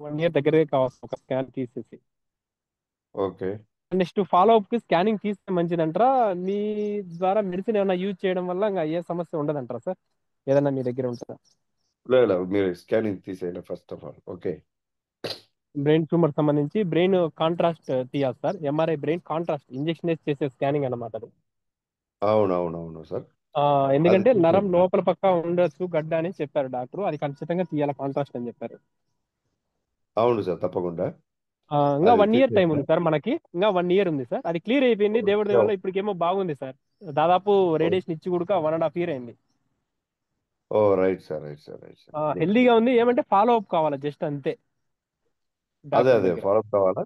1 ఇయర్ దగ్గరే కావచ్చు ఒక స్కాన్ తీసేసి. ఓకే. నెక్స్ట్ ఫాలో అప్ కి స్కానింగ్ తీస్తే మంచిదంటారా? మీ ద్వారా మెడిసిన్ ఏమైనా యూజ్ చేయడం వల్ల ఇంకా ఏ సమస్య ఉండదంటారా సార్? ఏదన్నా మీ దగ్గర ఉంటుందా? లేదు, మీరు స్కానింగ్ తీసేయండి first of all. Okay. Brain tumour సంబంధించి బ్రెయిన్ కాంట్రాస్ట్ తీయాలి sir. MRI brain contrast injection వేసి చేసే స్కానింగ్ అన్నమాట అది. అవునవునవును సార్. అది ఎందుకంటే నరం తీసేయండి. లోపల పక్క ఉండొచ్చు గడ్డ అని చెప్పారు డాక్టర్. అది ఖచ్చితంగా తీయాలి కాంట్రాస్ట్ అని చెప్పారు. అవును సార్, తప్పకుండా. ఇంకా అది 1 ఇయర్ టైం తీసేయండి. ఉంది సార్ మనకి. ఇంకా 1 ఇయర్ ఉంది సార్. అది క్లియర్ అయిపోయింది దేవుడి దయ వల్ల. ఇప్పటికేమో బాగుంది సార్. దాదాపు రేడియేషన్ ఇచ్చి కూడా 1.5 ఇయర్ అయింది. Oh right sir, right sir, right sir. Good. హెల్దీగా ఉంది. ఏమంటే ఫాలో అప్ కావాలి జస్ట్ అంతే అదే డాక్టర్ అదే దగ్గర. ఫాలో కావాలా?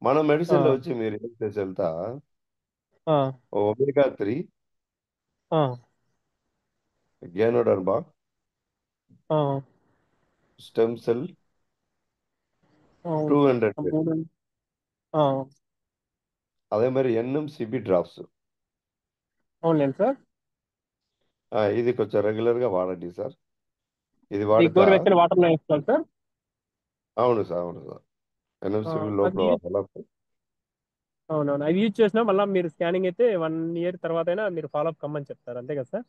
మన ఆ, మెడిసిన్లో వచ్చి మీరు ఏం చేసి వెళ్తా ఆ, ఒమేగా 3, ఆ, గ్యానోడర్మా, ఆ, స్టెమ్ సెల్ అవును. 200 ఆ మూడు. ఆ, అదే మరి ఎన్ఎంసిబి డ్రాప్స్. అవునులేండి సార్. ఇది కొంచెం రెగ్యులర్గా వాడండి సార్. ఇది ఇది వాడుతా. గోరువెచ్చని వాటర్లో వేసుకోవాలి సార్. అవును సార్, అవును సార్. ఎన్ఎంసిబి అది లోపల యూజ్ వాడాలా? అవునవును. అది యూజ్ చేసినా మళ్ళీ మీరు స్కానింగ్ అయితే 1 ఇయర్ తర్వాత అయినా మీరు ఫాలో అప్ కమ్మని చెప్తారు అంతే కదా సార్?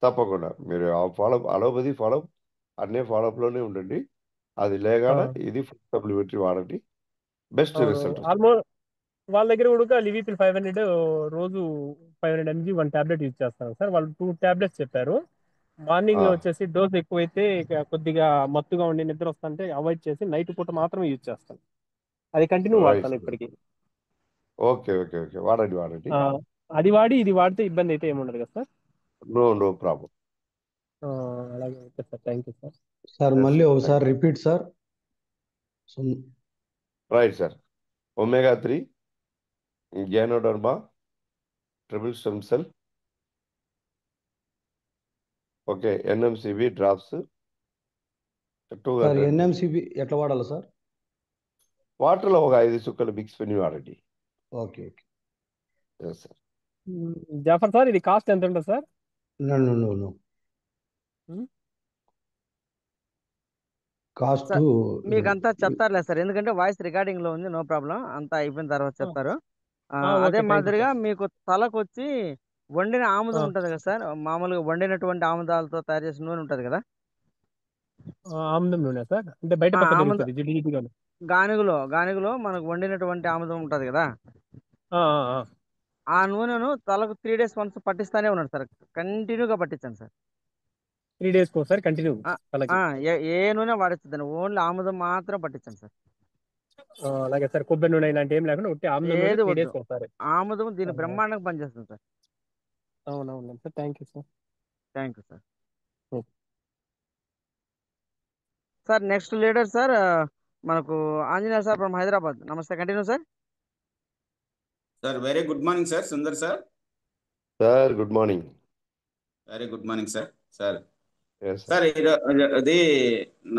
తప్పకుండా మీరు ఆ ఫాలోఅప్ అలోపతి ఫాలోఅప్ అన్నీ ఫాలోఅప్లోనే ఉండండి. అది ఆ, లేగాడ ఇది ఫుడ్ సప్లిమెంటరీ వాడండి. బెస్ట్ అవును. రిజల్ట్ వస్తుంది. ఆల్మోస్ట్ వాళ్ళ దగ్గర కూడా లివిపిల్ 500 రోజు 500 mg 1 టాబ్లెట్ యూజ్ చేస్తాను సార్. వాళ్ళు 2 టాబ్లెట్స్ చెప్పారు. మార్నింగ్ వచ్చేసి డోస్ ఎక్కువైతే ఇక కొద్దిగా మత్తుగా ఉండి నిద్ర వస్తుంటే అవాయిడ్ చేసి నైట్ పూట మాత్రమే యూజ్ చేస్తాను. అది కంటిన్యూ రైట్ వాడతాను సార్. ఇప్పటికి. Okay, okay, okay. వాడండి, వాడండి. ఆ, అది వాడి ఇది వాడితే ఇబ్బంది అయితే ఏముండదు కదా సార్? No problem. అలాగే okay sir. Thank you sir. Sir yes మళ్ళీ సార్, ఒకసారి thank you. Repeat sir. Right sir. Omega 3, ganoderma, triple stem cell, okay, NMCB drops sir 200 mg. NMCB ఎట్లా వాడాలి సార్? వాటర్లో ఒక 5 చుక్కలు మిక్స్ పిండి వాడండి. Okay okay. Yes sir. Jafar sir ఇది కాస్ట్ ఎంత ఉంటుంది sir? No no no no cost sir మీకు అంతా చెప్తారులే సార్, ఎందుకంటే వాయిస్ రికార్డింగ్ లో ఉంది. నో ప్రాబ్లం, అంతా అయిపోయిన తర్వాత చెప్తారు. అదే ఓకే. థ్యాంక్ యూ మాదిరిగా సార్. మీకు తలకు వచ్చి వండిన ఆముదం ఆ, ఉంటుంది కదా సార్, మామూలుగా వండినటువంటి ఆముదాలతో తయారు చేసిన నూనె ఉంటుంది కదా. ఆముదం నూనె సార్. అంటే బయట పక్క ఆముద దొరుకుతుంది జిడ్డు జిడ్డుగా. గానుగులో మనకు వండినటువంటి ఆముదం ఉంటుంది కదా, ఆ, ఆ, ఆ. ఆ నూనెను తలకు 3 days వన్స్ పట్టిస్తానే ఉన్నాడు సార్. కంటిన్యూగా పట్టించండి సార్. 3 డేస్కి ఒకసారి కంటిన్యూ ఆ, తలకి. ఆ, ఏ నూనె వాడచ్చు, ఓన్లీ ఆముదం మాత్రం పట్టించండి సార్. అలాగే సార్. కొబ్బరి నూనె ఇలాంటి ఏం లేకుండా ఉట్టి ఆముదం నూనె ఏది 3 వద్దు, డేస్కి ఒకసారి. ఆముదం దీని బ్రహ్మాండంగా పనిచేస్తుంది సార్. అవునవును sir. Thank you sir. Thank you sir. Okay. Sir next leader sir మనకు Anjaneya sir from Hyderabad. Namaste, continue sir. Sir very good morning sir. Sundar sir. Sir good morning. Very good morning sir. Sir yes sir. Sir అది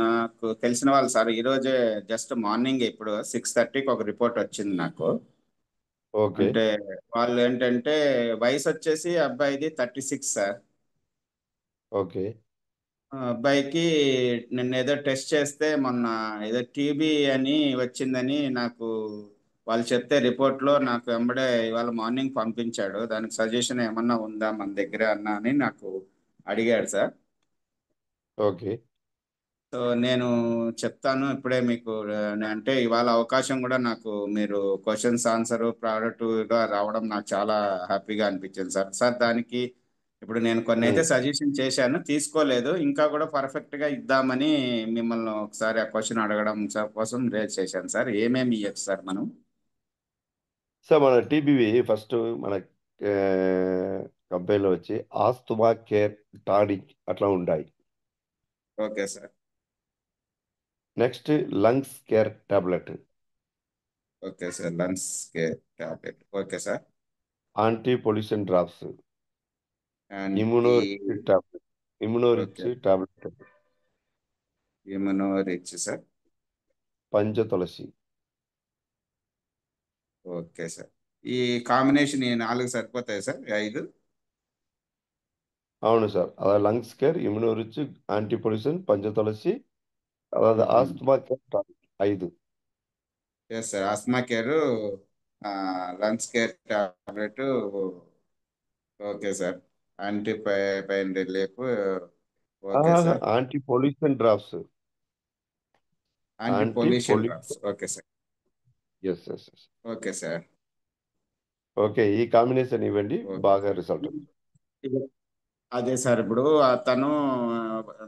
నాకు తెలిసిన వాళ్ళు sir ఈరోజే just morning ఇప్పుడు 6:30కి ఒక report వచ్చింది నాకు. ఓకే. అంటే వాళ్ళు ఏంటంటే వయసు వచ్చేసి అబ్బాయిది 36 సార్. ఓకే. అబ్బాయికి నిన్న ఏదో టెస్ట్ చేస్తే మొన్న ఏదో టీబీ అని వచ్చిందని నాకు వాళ్ళు చెప్తే రిపోర్ట్లో నాకు వెంబడే ఇవాళ మార్నింగ్ పంపించాడు. దానికి సజెషన్ ఏమన్నా ఉందా మన దగ్గర అన్నా అని నాకు అడిగాడు సార్. ఓకే. సో నేను చెప్తాను ఇప్పుడే మీకు. అంటే ఇవాళ అవకాశం కూడా నాకు మీరు క్వశ్చన్స్ ఆన్సర్ ప్రోడక్ట్గా రావడం నాకు చాలా హ్యాపీగా అనిపించింది సార్. సార్ దానికి ఇప్పుడు నేను కొన్ని అయితే సజెషన్ చేశాను, తీసుకోలేదు. ఇంకా కూడా పర్ఫెక్ట్గా ఇద్దామని మిమ్మల్ని ఒకసారి ఆ క్వశ్చన్ అడగడం కోసం రేజ్ చేశాను సార్. ఏమేమి ఇవ్వచ్చు సార్ మనం? సార్ మన టీబీవి ఫస్ట్ మన కంపెనీలో వచ్చి ఆస్తుమా కేర్ టానిక్ అట్లా ఉంటాయి. Okay sir. Next lungs care tablet, okay sir. Lungs care tablet. Okay sir. Anti pollution drops, immunorich tablet. Immunorich okay tablet. Immunorich sir. Panchatulasi. Okay sir. ఈ కాంబినేషన్ ఈ 4 సరిపోతాయి సార్? ఈ 5? అవును సార్. అలా lungs care, immunorich, anti pollution, Panchatulasi, అలాగే asthma care tablet 5. Yes sir. Asthma care, lungs care tablet. Okay sir. Anti pain relief. Okay sir. Anti pollution drops. Anti anti pollution pollution. Drops. Okay sir. Yes yes yes. Okay sir. Okay, ఈ combination ఇవ్వండి, ఓకే. బాగా result. అదే sir, ఇప్పుడు అతను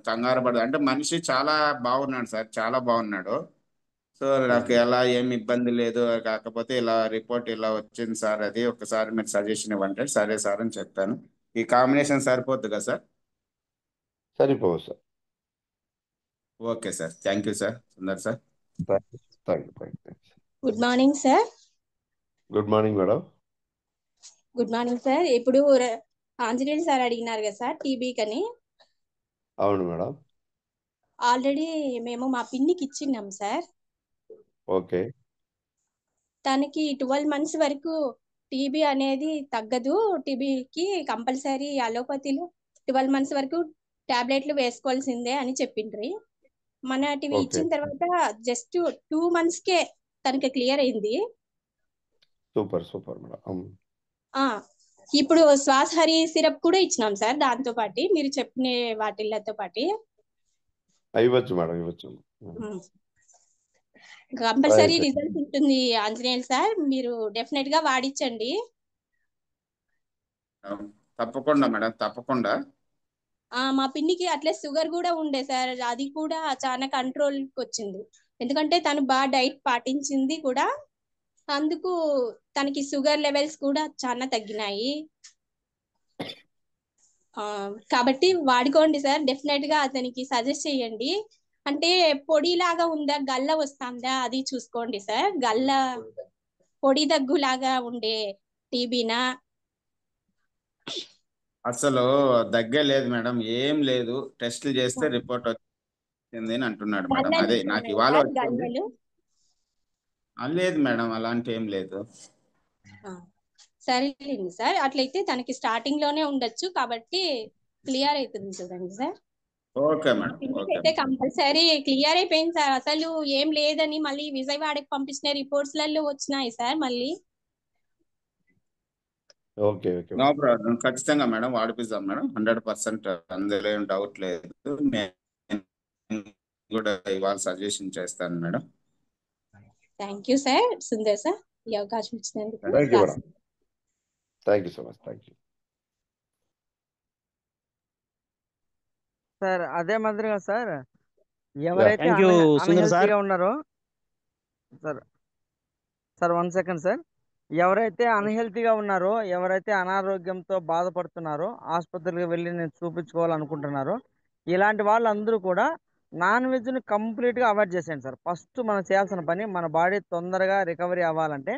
కంగారు పడదు అంటే మనిషి చాలా బాగున్నాడు సార్, చాలా బాగున్నాడు. సో నాకు ఎలా ఏమి ఇబ్బంది లేదు, కాకపోతే ఇలా రిపోర్ట్ ఇలా వచ్చింది సార్, అది ఒకసారి మీరు సజెషన్ ఇవ్వండి. సరే సార్ అని చెప్తాను. ఈ కాంబినేషన్ సరిపోద్ది కదా సార్? సరిపోవు sir. Okay sir. Thank you sir. Sundar sir. Thank you. Good morning sir. Good morning madam. Good morning sir. ఇప్పుడు ఆంజనేయులు సార్ అడిగినారు కదా సార్ టీబీ కని. అవును మేడం. ఆల్రెడీ మేము మా పిన్నికి ఇచ్చిన్నాం సార్. ఓకే. తనకి 12 months వరకు టీబీ అనేది తగ్గదు. టీబీకి కంపల్సరీ అలోపతిలో 12 months వరకు టాబ్లెట్లు వేసుకోవాల్సిందే అని చెప్పిండ్రి. మన టీవీ ఓకే. ఇచ్చిన తర్వాత జస్ట్ 2 monthsకే తనకి క్లియర్ అయింది. Super super madam. ఇప్పుడు శ్వాసహరి సిరప్ కూడా ఇచ్చినాం సార్, దాంతో పాటు మీరు చెప్పిన వాటిల్లతో పాటు. ఇవ్వచ్చు మేడం, ఇవ్వచ్చు. కంపల్సరీ రిజల్ట్ ఉంటుంది ఆంజనేయులు సార్, మీరు డెఫినెట్ గా వాడించండి. తప్పకుండా మేడం, తప్పకుండా. మా పిన్నికి అట్లే షుగర్ కూడా ఉండే సార్, అది కూడా చాలా కంట్రోల్ కి వచ్చింది. ఎందుకంటే తను బాగా డైట్ పాటించింది కూడా, అందుకు తనకి షుగర్ లెవెల్స్ కూడా చాలా తగ్గినాయి. కాబట్టి వాడుకోండి సార్, డెఫినెట్ గా అతనికి సజెస్ట్ చేయండి. అంటే పొడి లాగా ఉందా, గల్ల వస్తుందా అది చూసుకోండి సార్. గల్ల పొడి దగ్గు లాగా ఉండే టీబీనా? అసలు దగ్గే లేదు మేడం, ఏం లేదు. టెస్టులు చేస్తే రిపోర్ట్ వచ్చింది అని అంటున్నాడు మేడం. అదే నాకు ఇవాళ వచ్చింది. లేదు మేడం, అలాంటి ఏం లేదు. సరేలేండి సార్, అట్లయితే తనకి స్టార్టింగ్ లోనే ఉండొచ్చు కాబట్టి క్లియర్ అవుతుంది చూడండి సార్. Okay madam. అయితే కంపల్సరీ క్లియర్ అయిపోయింది సార్. అసలు ఏం లేదని మళ్ళీ విజయవాడకి పంపించిన రిపోర్ట్స్ లలో వచ్చినాయి సార్ మళ్ళీ. Okay okay. నో ప్రాబ్లం, ఖచ్చితంగా మేడం వాడిపిస్తాం మేడం, 100%. అందులో ఏం డౌట్ లేదు. నేను కూడా ఇవాళ సజెషన్ చేస్తాను madam. Thank you sir. Sundar sir, ఈ అవకాశం ఇచ్చినందుకు. Thank you madam. Thank you so much. Thank you sir. అదే మాదిరిగా సార్, ఎవరైతే అన్హెల్తీగా ఉన్నారో సార్, 1 సెకండ్ సార్. ఎవరైతే అన్హెల్తీగా ఉన్నారో, ఎవరైతే అనారోగ్యంతో బాధపడుతున్నారో, ఆసుపత్రికి వెళ్ళి నేను చూపించుకోవాలనుకుంటున్నారో, ఇలాంటి వాళ్ళందరూ కూడా నాన్ వెజ్ని కంప్లీట్గా అవాయిడ్ చేసేయండి సార్. ఫస్ట్ మనం చేయాల్సిన పని, మన బాడీ తొందరగా రికవరీ అవ్వాలంటే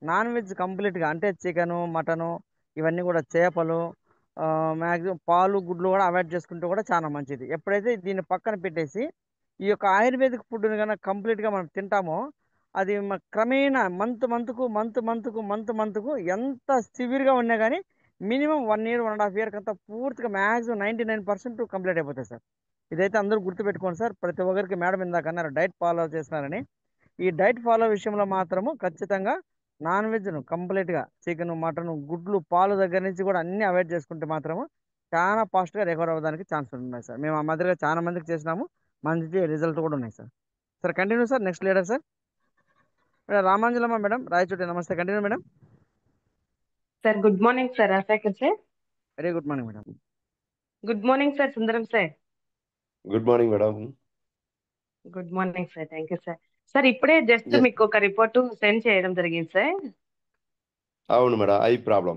నాన్ వెజ్ కంప్లీట్గా, అంటే చికెను, మటను, ఇవన్నీ కూడా చేపలు, మ్యాక్సిమం పాలు, గుడ్లు కూడా అవాయిడ్ చేసుకుంటే కూడా చాలా మంచిది. ఎప్పుడైతే దీన్ని పక్కన పెట్టేసి ఈ యొక్క ఆయుర్వేదిక్ ఫుడ్ని కనుక కంప్లీట్గా మనం తింటామో, అది క్రమేణా మంత్కు ఎంత సివియర్గా ఉన్నా కానీ మినిమం 1 year 1.5 year కంతా పూర్తిగా మ్యాక్సిమం 99% కంప్లీట్ అయిపోతుంది సార్. ఇదైతే అందరూ గుర్తుపెట్టుకోండి సార్. ప్రతి ఒక్కరికి మేడం ఇందాక అన్నారు డైట్ ఫాలో చేస్తున్నారని. ఈ డైట్ ఫాలో విషయంలో మాత్రము ఖచ్చితంగా నాన్ వెజ్ను కంప్లీట్గా, చికెన్, మటన్, గుడ్లు, పాలు దగ్గర నుంచి కూడా అన్ని అవాయిడ్ చేసుకుంటే మాత్రము చాలా ఫాస్ట్గా రికవర్ అవ్వడానికి ఛాన్స్ ఉన్నాయి సార్. మేము ఆ మధ్యలో చాలా మందికి చేసినాము, మంచి రిజల్ట్ కూడా ఉన్నాయి sir. Sir continue sir. Next leader sir, Ramanjalamma madam, Rayachoti. నమస్తే, continue madam. Sir good morning sir, Rajasekhar sir. Very good morning madam. Good morning sir, Sundaram sir. Good morning madam. Good morning sir, thank you sir. Sir ఇప్పుడే just మీకు ఒక report send చేయడం జరిగింది sir. అవును madam, eye problem.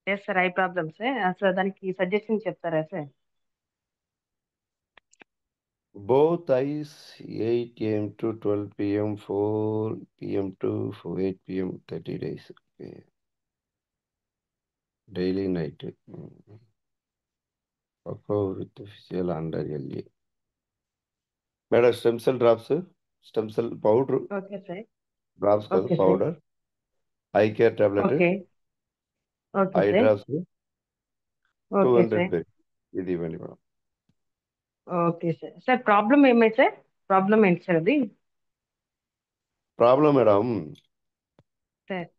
Yes sir, eye problem sir. అసలు దానికి suggestion చెప్తారా sir? Both eyes 8 AM to 12 PM, 4 PM to 8 PM, 30 days. Okay. Daily night ఒక్కో విత్ ఫిజియల్ అండర్ ఎల్ఏ. Madam stem cell drops, stem cell powder okay sir. Drops కాదు okay sir. Powder, eye care tablet, okay. Okay eye sir. Drops okay 200 sir. పేరు. ఇది ఇవ్వండి madam. Okay sir. Sir problem ఏమైంది sir? Problem ఏంటి sir అది? Problem madam sir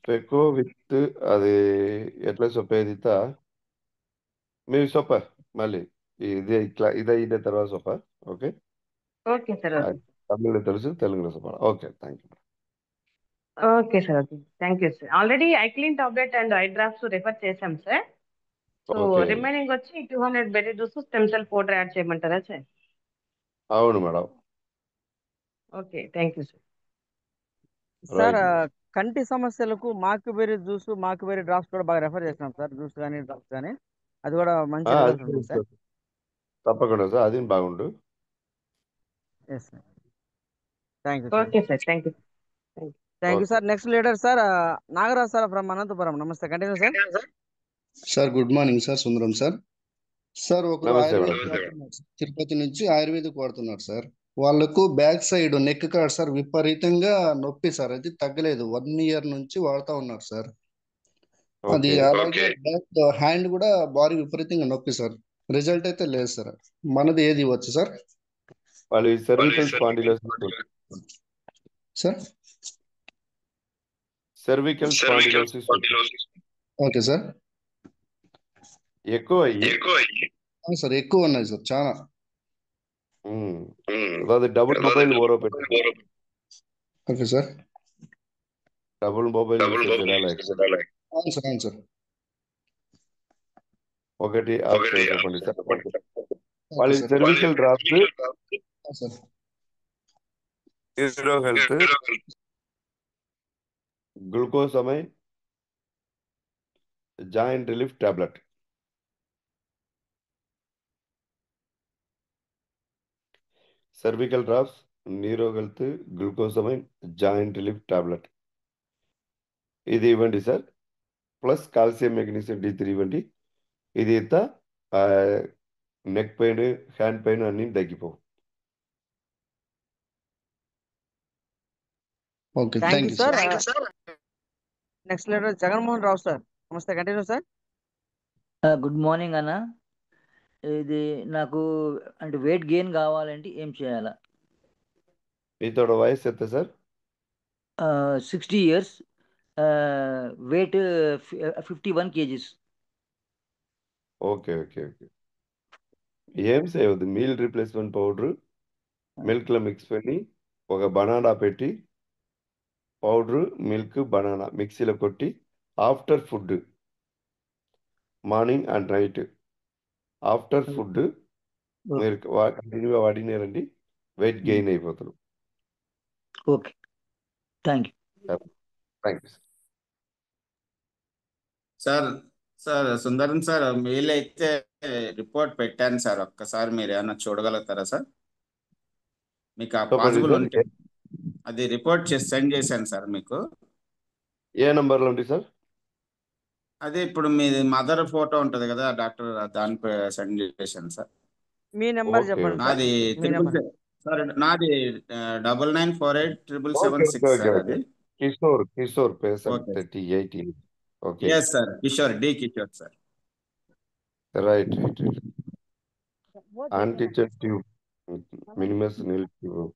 పెకో with అది ఎట్లా సొప్పేదిత మీరు సొప్ప మళ్ళీ ఇది ఇట్లా ఇదే తర్వాత సొప్ప. Okay okay sir. ఓకే. తమిళ్లో తెలుసు, తెలుగులో సొప్ప. Okay thank you. Okay sir. Okay. Thank you sir. Already iClean tablet and eye drops refer చేశాం సార్. సో ఓకే రిమైనింగ్ వచ్చి 200 berry juice stem cell powder add చేయమంటారా సార్? అవును madam. Okay. Thank you sir. Sir right. కంటి సమస్యలకు మాకుబెర్రీ juice, మాకుబెర్రీ drops కూడా బాగా refer చేస్తున్నాం sir. Juice కానీ డ్రాప్స్ కానీ అది కూడా మంచి అది రిజల్ట్ ఉంటుంది సార్. తప్పకుండా సార్, అది బాగుండు. Yes sir. Thank you sir. Okay sir. Thank you. Thank you okay sir. Next leader sir Nagaraj sir from Anantapuram. నమస్తే, continue sir. Sir good morning sir, Sundaram sir. Sir ఒకరు నమస్తే ఆయుర్వేదిక్ మేడం. వాడుతున్నారు సార్. తిరుపతి నుంచి ఆయుర్వేదిక్ వాడుతున్నారు సార్. వాళ్ళకు బ్యాక్ సైడ్ నెక్ కాడ sir విపరీతంగా నొప్పి సార్, అది తగ్గలేదు. 1 ఇయర్ నుంచి వాడుతా ఉన్నారు సార్. అది ఓకే అలాగే బ్యాక్ హ్యాండ్ కూడా బాడీ విపరీతంగా నొప్పి సార్. రిజల్ట్ అయితే లేదు సార్. మనది ఏది ఇవ్వచ్చు సార్? వాళ్ళు cervical spondylosis, sir cervical spondylosis okay sir. ఎక్కువ అయ్యి సార్ ఎక్కువ ఉన్నాయి సార్, చాలా. అది డబుల్ మొబైల్ ఓరో పెట్టి ఓకే సార్. డబుల్ మొబైల్ అవును సార్, అవును సార్. ఒకటి ఆఫ్ చెప్పండి సార్. వాళ్ళ okay sir. Cervical drops, sir hero health, glucosamine, joint relief tablet. Cervical drops, నీరో health, glucosamine, joint relief tablet ఇది ఇవ్వండి sir. Plus calcium magnesium D3 ఇవ్వండి. ఇది ఇంత నెక్ పెయిన్, హ్యాండ్ పెయిన్ అన్ని తగ్గిపోవు. Okay thank thank you you sir. Sir. Next leader Jaganmohan Rao sir. నమస్తే, continue sir. Good morning అన్న. ఇది నాకు అంటే వెయిట్ గెయిన్ కావాలంటే ఏం చేయాలా? మీతో వయసు ఎంత sir? 60 years, weight 51 kgs. Okay okay okay. ఏం చేయవద్దు, మీల్ రీప్లేస్మెంట్ పౌడర్ మిల్క్లో మిక్స్ பண்ணி ఒక బనానా పెట్టి పౌడరు మిల్క్ బనానా మిక్సీలో కొట్టి after food morning and night after food మీరు కంటిన్యూగా వాడినారండి, వెయిట్ గెయిన్ అయిపోతారు. Okay thank you. Thank you sir. Sir Sundaram sir, mail అయితే రిపోర్ట్ పెట్టాను సార్. ఒక్కసారి మీరు ఏమన్నా చూడగలుగుతారా సార్? మీకు పాసిబుల్ ఉంటే అది రిపోర్ట్ చేసి సెండ్ చేశాను సార్ మీకు. ఏ నంబర్లో ఉంది సార్? అదే ఇప్పుడు మీ మదర్ ఫోటో ఉంటుంది కదా డాక్టర్, దానిపై సెండ్ చేశాను సార్. మీ నెంబర్ చెప్పండి సార్. నాది మీ నెంబర్ సార్, నాది 99487776 సార్. అది Kishore patient 38. Okay yes sir, Kishore Kishore sir. Right right right. Antigen tube minus nil tube.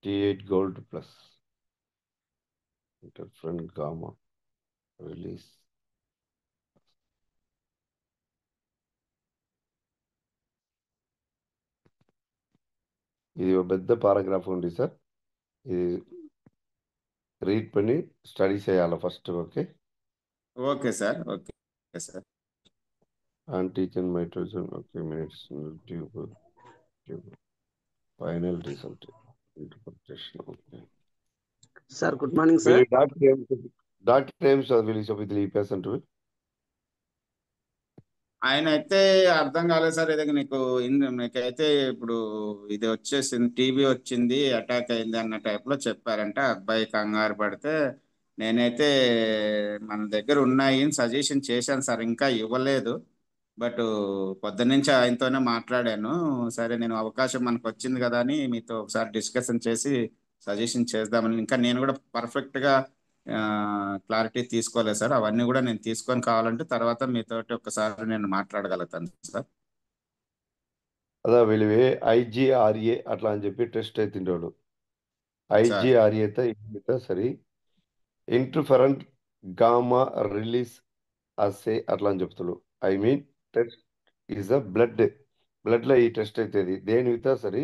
T8 gold plus interferon gamma release. ఇది ఒక పెద్ద పారాగ్రాఫ్ ఉంది సార్. ఇది రీడ్ పని స్టడీ చేయాలి first. Okay okay sir. Okay sir. Antigen mitogen. Okay minutes tube final result interpretation. Okay sir good morning sir. Doctor ఏం చదివి ఈ పేషెంట్? ఆయన అయితే అర్థం కాలేదు సార్. ఇది నీకైతే ఇప్పుడు ఇది వచ్చేసింది, టీబీ వచ్చింది, అటాక్ అయింది అన్న టైప్ లో చెప్పారంటే అబ్బాయి కంగారు పడితే నేనైతే మన దగ్గర ఉన్నాయి సజెషన్ చేశాను సార్, ఇంకా ఇవ్వలేదు. బట్ పొద్దున్నుంచి ఆయనతోనే మాట్లాడాను. సరే నేను అవకాశం మనకు వచ్చింది కదా అని మీతో ఒకసారి డిస్కషన్ చేసి సజెషన్ చేద్దామని. ఇంకా నేను కూడా పర్ఫెక్ట్ గా క్లారిటీ తీసుకోలేదు సార్. అవన్నీ కూడా నేను తీసుకొని కావాలంటే తర్వాత మీతోటి ఒకసారి నేను మాట్లాడగలుగుతాను సార్. అదా వీళ్ళవి IGRA అట్లా అని చెప్పి టెస్ట్ అవుతుండేవాడు. IGRA అయితే సరే, ఇంటర్ఫరెంట్ గామా రిలీజ్ అసే అట్లా అని చెప్తాడు. I mean test is a blood లో ఈ టెస్ట్ అవుతుంది. దేనితో సరే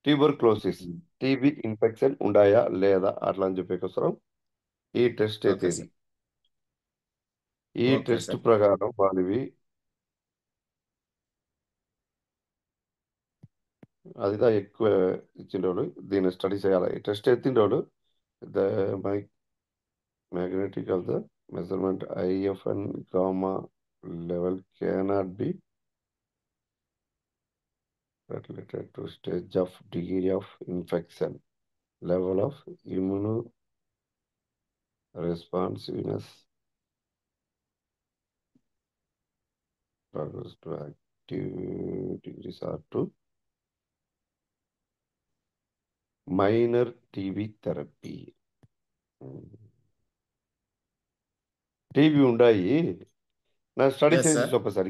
ట్యూబర్క్లోసిస్, టీబీ ఇన్ఫెక్షన్ ఉండాయా లేదా అట్లా అని చెప్పేకోసరం ఈ టెస్ట్ ఓకే అవుతుంది. సార్. ఈ ఓకే టెస్ట్ సార్. ప్రకారం వాళ్ళవి అదిదా ఎక్కువ ఇచ్చిండోడు. దీన్ని స్టడీ చేయాలి. ఈ టెస్ట్ ఎత్తిండోడు the magnetic of the measurement IFN gamma level cannot be related to stage of degree of infection, level of immunoresponsiveness, progress to active degrees or to minor TB therapy. TB ఉండాయి. నా study Yes, చేసి sir. చూప sir.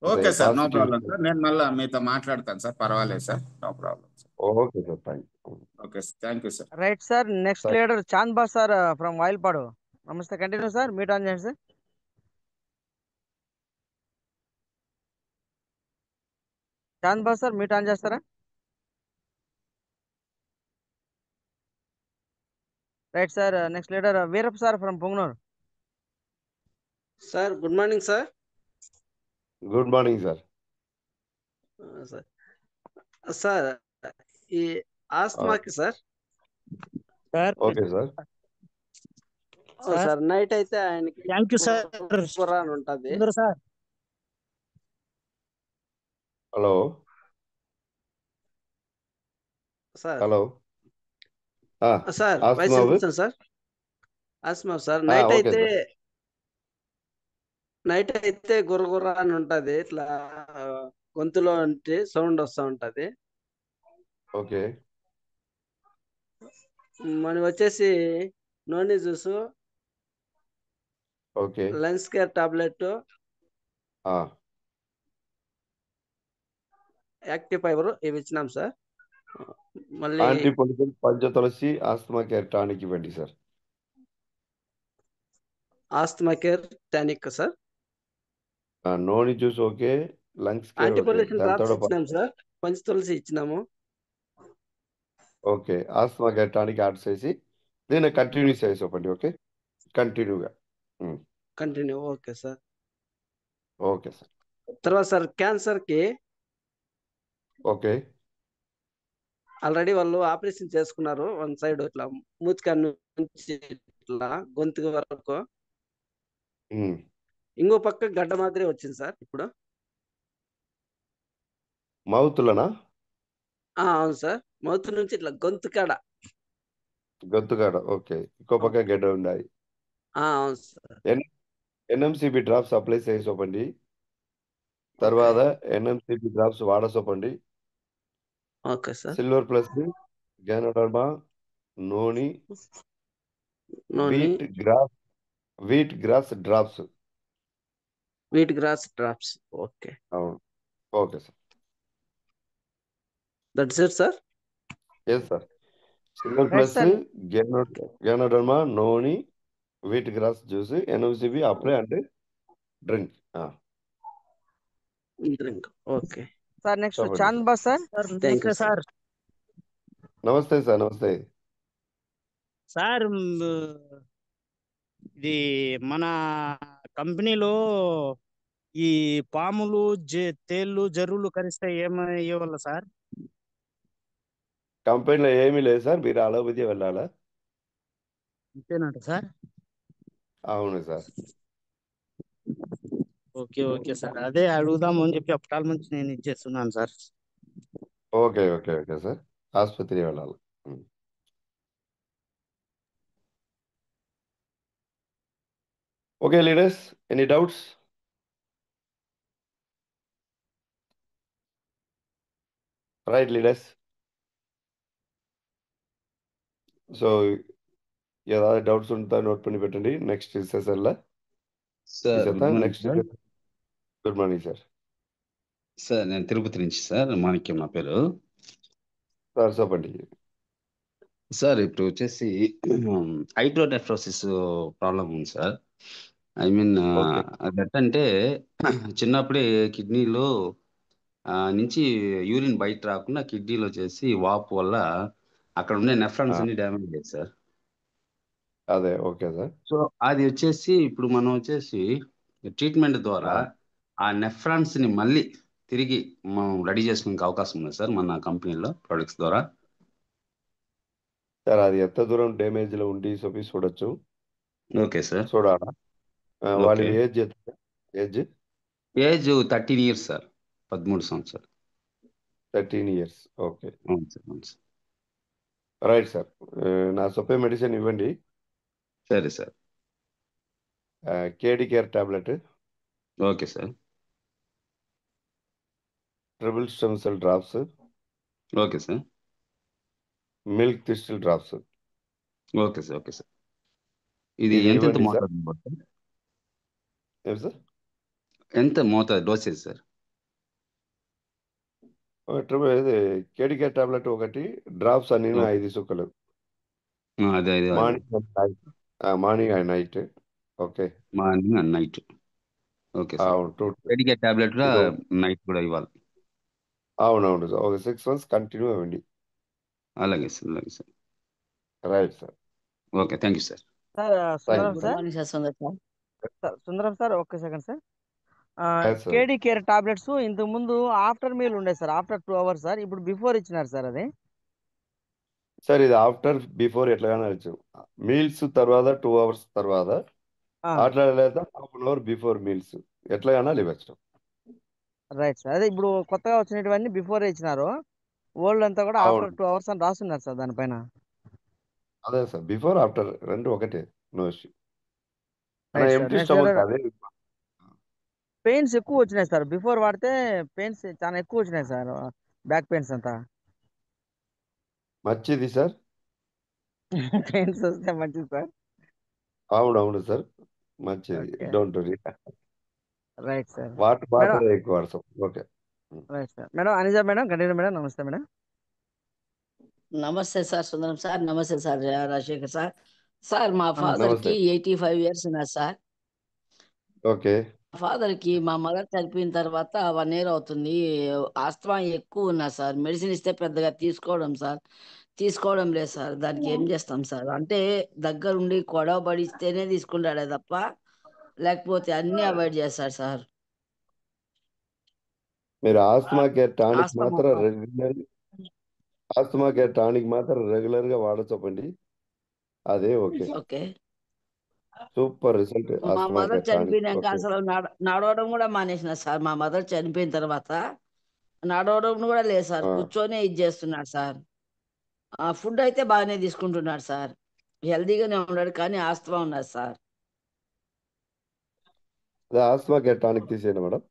Okay sir, no positive. Problem sir. నేను మళ్ళీ మీతో మాట్లాడతాను sir, పర్వాలేదు sir, no problem sir. Okay sir, thank you. Okay, thank you sir. Right sir. Next leader Chand boss sir from Vayalpadu. నమస్తే, కంటిన్యూ సార్. మీట్ ఆన్ చేయండి sir. Chand boss sir mute on చేస్తారా? Right sir. Next leader Veerappa sir from Punganur. Sir good morning sir. Good morning sir. Sir sir ఈ ఆస్మాకి sir okay sir. Sir night అయితే ఆయనకి thank you sir ఖురాన్ ఉంటది sir. Hello sir. Hello sir voice వినిపిస్తుంది sir. Asthma sir night అయితే గుర్ర అని ఉంటది, ఇట్లా గొంతులో అంటే సౌండ్ వస్తూ ఉంటది. ఓకే. మనం వచ్చేసి noni juice, okay, lens care tablet, active fibre ఇవి ఇచ్చినాం సార్. మళ్ళీ యాంటీపొలిటికల్ పంచతులసి ఆస్తమా కేర్ టానిక్ ఇవ్వండి sir. Asthma care tonic sir. Noni juice okay, lungs care antipollution drops ఇచ్చినాం సార్, పంచతులసి ఇచ్చినాము. Okay, asthma care tonic add చేసి దీన్ని కంటిన్యూ చేసి ఇవ్వండి. ఓకే, కంటిన్యూగా continue. Okay sir. Okay sir. తర్వాత సార్ క్యాన్సర్ కి ఓకే, ఆల్రెడీ వాళ్ళు ఆపరేషన్ చేసుకున్నారు. వన్ సైడ్ ఇట్లా మూతికా నుంచి ఇట్లా గొంతు వరకు, ఇంకో పక్క గడ్డ మాదిరి వచ్చింది సార్ ఇప్పుడు. మౌత్లోనా? అవును సార్, మౌత్ నుంచి ఇట్లా గొంతు కాడ. ఓకే, ఇంకో పక్క గడ్డ ఉన్నాయి. అవును సార్. NMCB డ్రాప్స్ అప్లై చేసి చూపండి. తర్వాత NMCB డ్రాప్స్ వాడసోపండి. Okay sir. Silver plus ganoderma, noni, wheat grass drops. Wheat grass drops. Okay. అవును, okay sir. That's it sir. Yes sir. Silver plus ganoderma, noni, wheat grass juice, NMCB apply అంటే drink. Okay sir. Next Chand boss sir. నమస్తే sir. నమస్తే sir. నమస్తే sir. ఇది మన కంపెనీలో ఈ పాములు, తేళ్లు, జర్రులు కరిస్తే ఏమయ్యేవాళ్ళ సార్? కంపెనీలో ఏమీ లేదు సార్, మీరు అలోపతి వెళ్ళాలా? అంతేనంట సార్. అవును సార్. ఓకే ఓకే సార్, అదే అడుగుదాము అని చెప్పి అప్పటాల నుంచి నేను ఇచ్చేస్తున్నాను sir. Okay okay okay sir, ఆసుపత్రి వెళ్ళాలి. Okay leaders, any doubts? Right leaders. So ஏதாவது டவுட்ஸ் இருந்தா நோட் பண்ணி పెట్టండి. నెక్స్ట్ సెషన్లో sir good morning next. Sir. Good morning sir. Sir నేను తిరుపతి నుంచి సార్, మాణిక్యం నా పేరు. సార్ చెప్పండి. సార్ ఇప్పుడు వచ్చేసి హైడ్రోనెఫ్రోసిస్ ప్రాబ్లం ఉంది సార్. ఐ మీన్ ఓకే అది ఎట్టంటే చిన్నప్పుడే కిడ్నీలో నుంచి యూరిన్ బయట రాకుండా కిడ్నీలో వచ్చేసి వాపు వల్ల అక్కడ ఉండే నెఫ్రాన్స్ అన్ని డ్యామేజ్ అయ్యాయి సార్. అదే ఓకే సార్. సో అది వచ్చేసి ఇప్పుడు మనం వచ్చేసి ట్రీట్మెంట్ ద్వారా ఆ నెఫ్రాన్స్ ని మళ్ళీ తిరిగి మనం రెడీ చేసుకునే అవకాశం ఉంది సార్ మన కంపెనీలో ప్రొడక్ట్స్ ద్వారా. సార్ అది ఎంత దూరం డ్యామేజ్లో ఉండి చూపి చూడొచ్చు. Okay sir. చూడాలా? ఓకే. వాళ్ళ ఏజ్ ఎంత? ఏజ్ 13 ఇయర్స్ సార్, 13 సంవత్సరాలు. 13 ఇయర్స్. ఓకే అవును సార్, అవును సార్. Right sir. నా చెప్పే మెడిసిన్ ఇవ్వండి. సరే sir. K D care tablet, okay sir. Triple stem cell drops, okay sir. Milk thistle drops. Okay sir, okay sir. ఇది ఇది ఎంతెంత ఇవ్వండి సార్. మోతాదు ఇవ్వాలి? ఏం సార్? ఎంత మోతాదు డోసేజ్ సార్? ఇది కేడి కేర్ టాబ్లెట్ ఒకటి, డ్రాప్స్ అన్ని ఓకే. 5 చుక్కలు. అదే అదే అదే morning and night. Morning and night. Okay morning and night. Okay sir. అవును. 2 మెడికేర్ టాబ్లెట్ కూడా ఇది నైట్ కూడా ఇవ్వాలి. అవునవును సార్. ఒక 6 months కంటిన్యూ అవ్వండి. అలాగే సార్, అలాగే sir. Right sir. Okay, thank you sir. Sir thank Sundaram you good sir, morning sir Sundar sir. Sundaram sir ఒక్క second sir. Yes sir. K D care tablets ఇంతకు ముందు ఆఫ్టర్ మీల్ ఉండే సార్, ఆఫ్టర్ 2 hours సార్, ఇప్పుడు before ఇచ్చినారు sir అది. Sir ఇది after before ఎట్లాగానే వచ్చు. మీల్స్ తర్వాత 2 hours తర్వాత అట్లా లేదా half an hour before meals ఎట్లాగైనా ఇవ్వచ్చు. రైట్ సార్, అదే ఇప్పుడు కొత్తగా వచ్చినటువన్నీ బిఫోర్ ఇచ్చినారు. ఓల్డ్ అంతా కూడా ఆఫ్టర్ అవును 2 hours అని రాస్తున్నారు సార్ దానిపైన. అదే సార్, బిఫోర్ ఆఫ్టర్ రెండు ఒకటే. No issue. నా రైట్ సార్. ఎంటీ నెక్స్ట్ స్టమక్ అదే. పెయిన్స్ ఎక్కువ వచ్చినాయి సార్, బిఫోర్ వాడితే పెయిన్స్ చాలా ఎక్కువ వచ్చినాయి సార్, బ్యాక్ పెయిన్స్ అంతా. మంచిది సార్. పెయిన్స్ వస్తే మంచిది సార్. అవునవును సార్, మంచిది. Okay don't worry. Right sir. Water madam water ఎక్కువ వాడతాం. Okay. Right sir. Madam Anija madam, continue madam. Namaste madam. Namaste sir Sundaram sir. నమస్తే సార్ రాజశేఖర్ సార్. సార్ మా ఫాదర్ నమస్తే. కి 85 years ఉన్నారు సార్. ఓకే ఫాదర్ కి మా మదర్ చనిపోయిన తర్వాత 1 year అవుతుంది. ఆస్తమా ఎక్కువ ఉన్నా సార్. మెడిసిన్ ఇస్తే పెద్దగా తీసుకోవడం లేదు సార్. దానికి ఏం చేస్తాం సార్? అంటే దగ్గరుండి గొడవ పడిస్తేనే తీసుకుంటాడే తప్ప లేకపోతే అన్ని అవాయిడ్ చేస్తాడు సార్. మీరు ఆస్తమా కేర్ టానిక్ ఆస్తమా మాత్రం రెగ్యులర్ గా వాడచొప్పండి. అదే ఓకే. ఓకే. సూపర్ రిజల్ట్ మా ఆస్తమా మదర్ కేర్ టానిక్. చనిపోయినాక ఓకే అసలు నడవడం కూడా మానేసిన సార్. మా మదర్ చనిపోయిన తర్వాత నడవడం కూడా లేదు సార్. కూర్చొనే ఇది చేస్తున్నాడు సార్. ఫుడ్ అయితే బాగానే తీసుకుంటున్నాడు సార్. హెల్దీగానే ఉన్నాడు కానీ ఆస్తమా ఉన్నది సార్. అదే ఆస్తమా కేర్ టానిక్ తీసేయండి మేడం.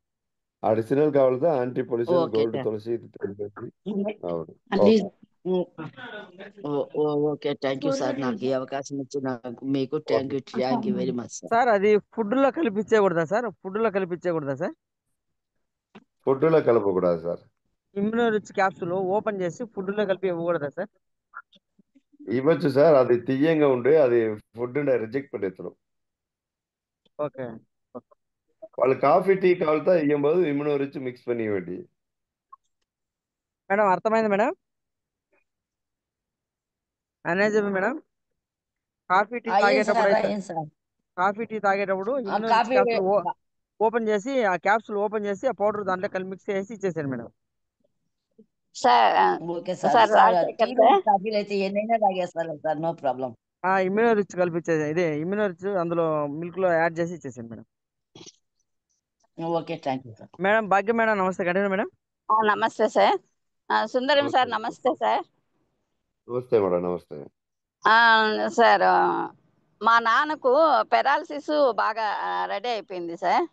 అడిషనల్ కావాలంటే anti pollution okay gold sir. Tulasi ఇది తెలిపేసి. అవును అన్ని okay. Okay, thank you sir. నాకు ఈ అవకాశం ఇచ్చిన మీకు thank you very much sir. Sir అది ఫుడ్ లో కలిపిచ్చేయకూడదా సార్? ఫుడ్ లో కలిపిచ్చేయకూడదా సార్? ఫుడ్లో కలపకూడదు sir. Immuno rich capsule open చేసి ఫుడ్ లో కలిపి ఇవ్వకూడదా సార్? ఇవ్వచ్చు సార్, అది తీయంగా ఉండే అది ఫుడ్ రిజెక్ట్ పడేస్తారు. ఓకే వాళ్ళు కాఫీ టీ కావాలితే ఇయ్యంబోదు ఇమ్యూనో రిచ్ మిక్స్ పని ఇవ్వండి. మేడం అర్థమైంది మేడం. అనేది మేడం, కాఫీ టీ అయ్యింది తాగేటప్పుడు సార్, అయితే అయ్యింది సార్. కాఫీ టీ తాగేటప్పుడు immuno rich coffee capsule open చేసి ఆ క్యాప్సూల్ ఓపెన్ చేసి ఆ పౌడర్ దాంట్లో కలిపి మిక్స్ చేసి ఇచ్చేసాను madam. Sir okay sir. Sir sir Rajasekhar టీలు సార్ కాఫీలు అయితే ఎన్నైనా తాగేస్తారు సార్, నో ప్రాబ్లం. ఆ ఇమ్యూనో రిచ్ కలిపిచ్చేది, ఇదే ఇమ్యూనో రిచ్ అందులో మిల్క్ లో యాడ్ చేసి ఇచ్చేసాను madam. Okay thank you sir. Madam భాగ్యం మేడం నమస్తే. Continue madam. నమస్తే సార్. సుందరం నమస్తే సార్ నమస్తే సార్. నమస్తే మేడం. నమస్తే. సార్ మా నాన్నకు పెరాలసిస్ బాగా రెడీ అయిపోయింది సార్.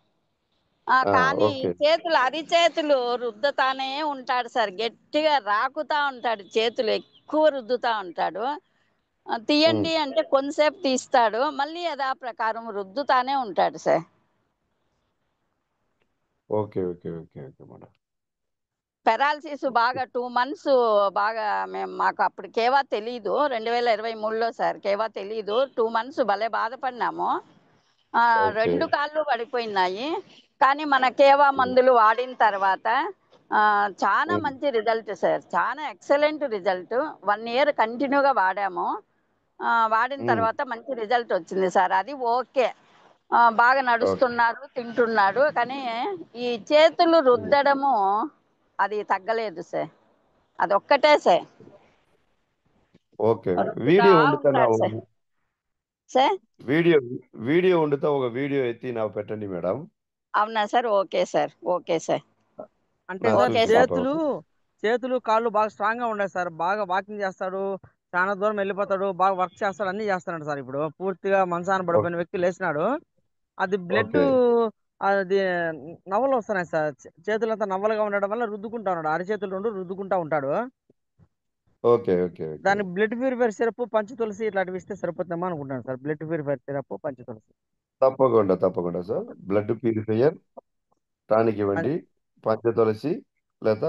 కానీ ఓకే. చేతులు అరిచేతులు రుద్దుతానే ఉంటాడు సార్. గట్టిగా రాకుతా ఉంటాడు, చేతులు ఎక్కువ రుద్దుతా ఉంటాడు. తీయండి అంటే కొంతసేపు తీస్తాడు, మళ్ళీ యథా ప్రకారం రుద్దుతానే ఉంటాడు sir. Okay okay okay okay madam. Paralysis బాగా 2 months బాగా మాకు అప్పుడు కేవా తెలీదు. 2023లో సార్ కేవా తెలీదు. 2 months భలే బాధపడినాము. ఓకే 2 కాళ్ళు పడిపోయినాయి. కానీ మన కేవా మందులు వాడిన తర్వాత చాలా మంచి రిజల్ట్ సార్. చాలా ఎక్సలెంట్ రిజల్ట్. 1 year కంటిన్యూగా వాడాము. వాడిన తర్వాత మంచి రిజల్ట్ వచ్చింది సార్. అది ఓకే. బాగా నడుస్తున్నారు, తింటున్నాడు. కానీ ఈ చేతులు రుద్దడము అది తగ్గలేదు సార్. అదొక్కటే సార్. ఓకే రుద్దుతా వీడియో వండుతా ఉంటాడు సార్. సార్ వీడియో వీడియో వండుతా ఒక వీడియో ఎత్తి నాకు పెట్టండి మేడం. అవునా sir? Okay sir. Okay sir. అంటే నా సార్ ఓకే చూసి సార్. చేతులు చేతులు కాళ్ళు బాగా స్ట్రాంగ్ గా ఉన్నాయి సార్. బాగా వాకింగ్ చేస్తాడు, చాలా దూరం వెళ్ళిపోతాడు, బాగా వర్క్ చేస్తాడు, అన్ని చేస్తున్నాడు సార్. ఇప్పుడు పూర్తిగా మంచాన పడిపోయిన వ్యక్తి లేచినాడు. అది బ్లడ్ ఓకే అది నవ్వలు వస్తున్నాయి సార్. చేతులంతా నవ్వలుగా ఉండడం వల్ల రుద్దుకుంటా ఉన్నాడు. అరచేతులు రెండు రుద్దుకుంటా ఉంటాడు. ఓకే ఓకే ఓకే దాని బ్లడ్ ప్యూరిఫైర్ సిరప్, పంచ తులసి ఇట్లాంటివి ఇస్తే సరిపోతుందేమో అనుకుంటాను సార్. బ్లడ్ ప్యూరిఫైర్ సిరప్, పంచ తులసి. తప్పకుండా తప్పకుండా సార్. బ్లడ్ ప్యూరిఫైయర్ టానిక్ ఇవ్వండి, పంచతులసి లేదా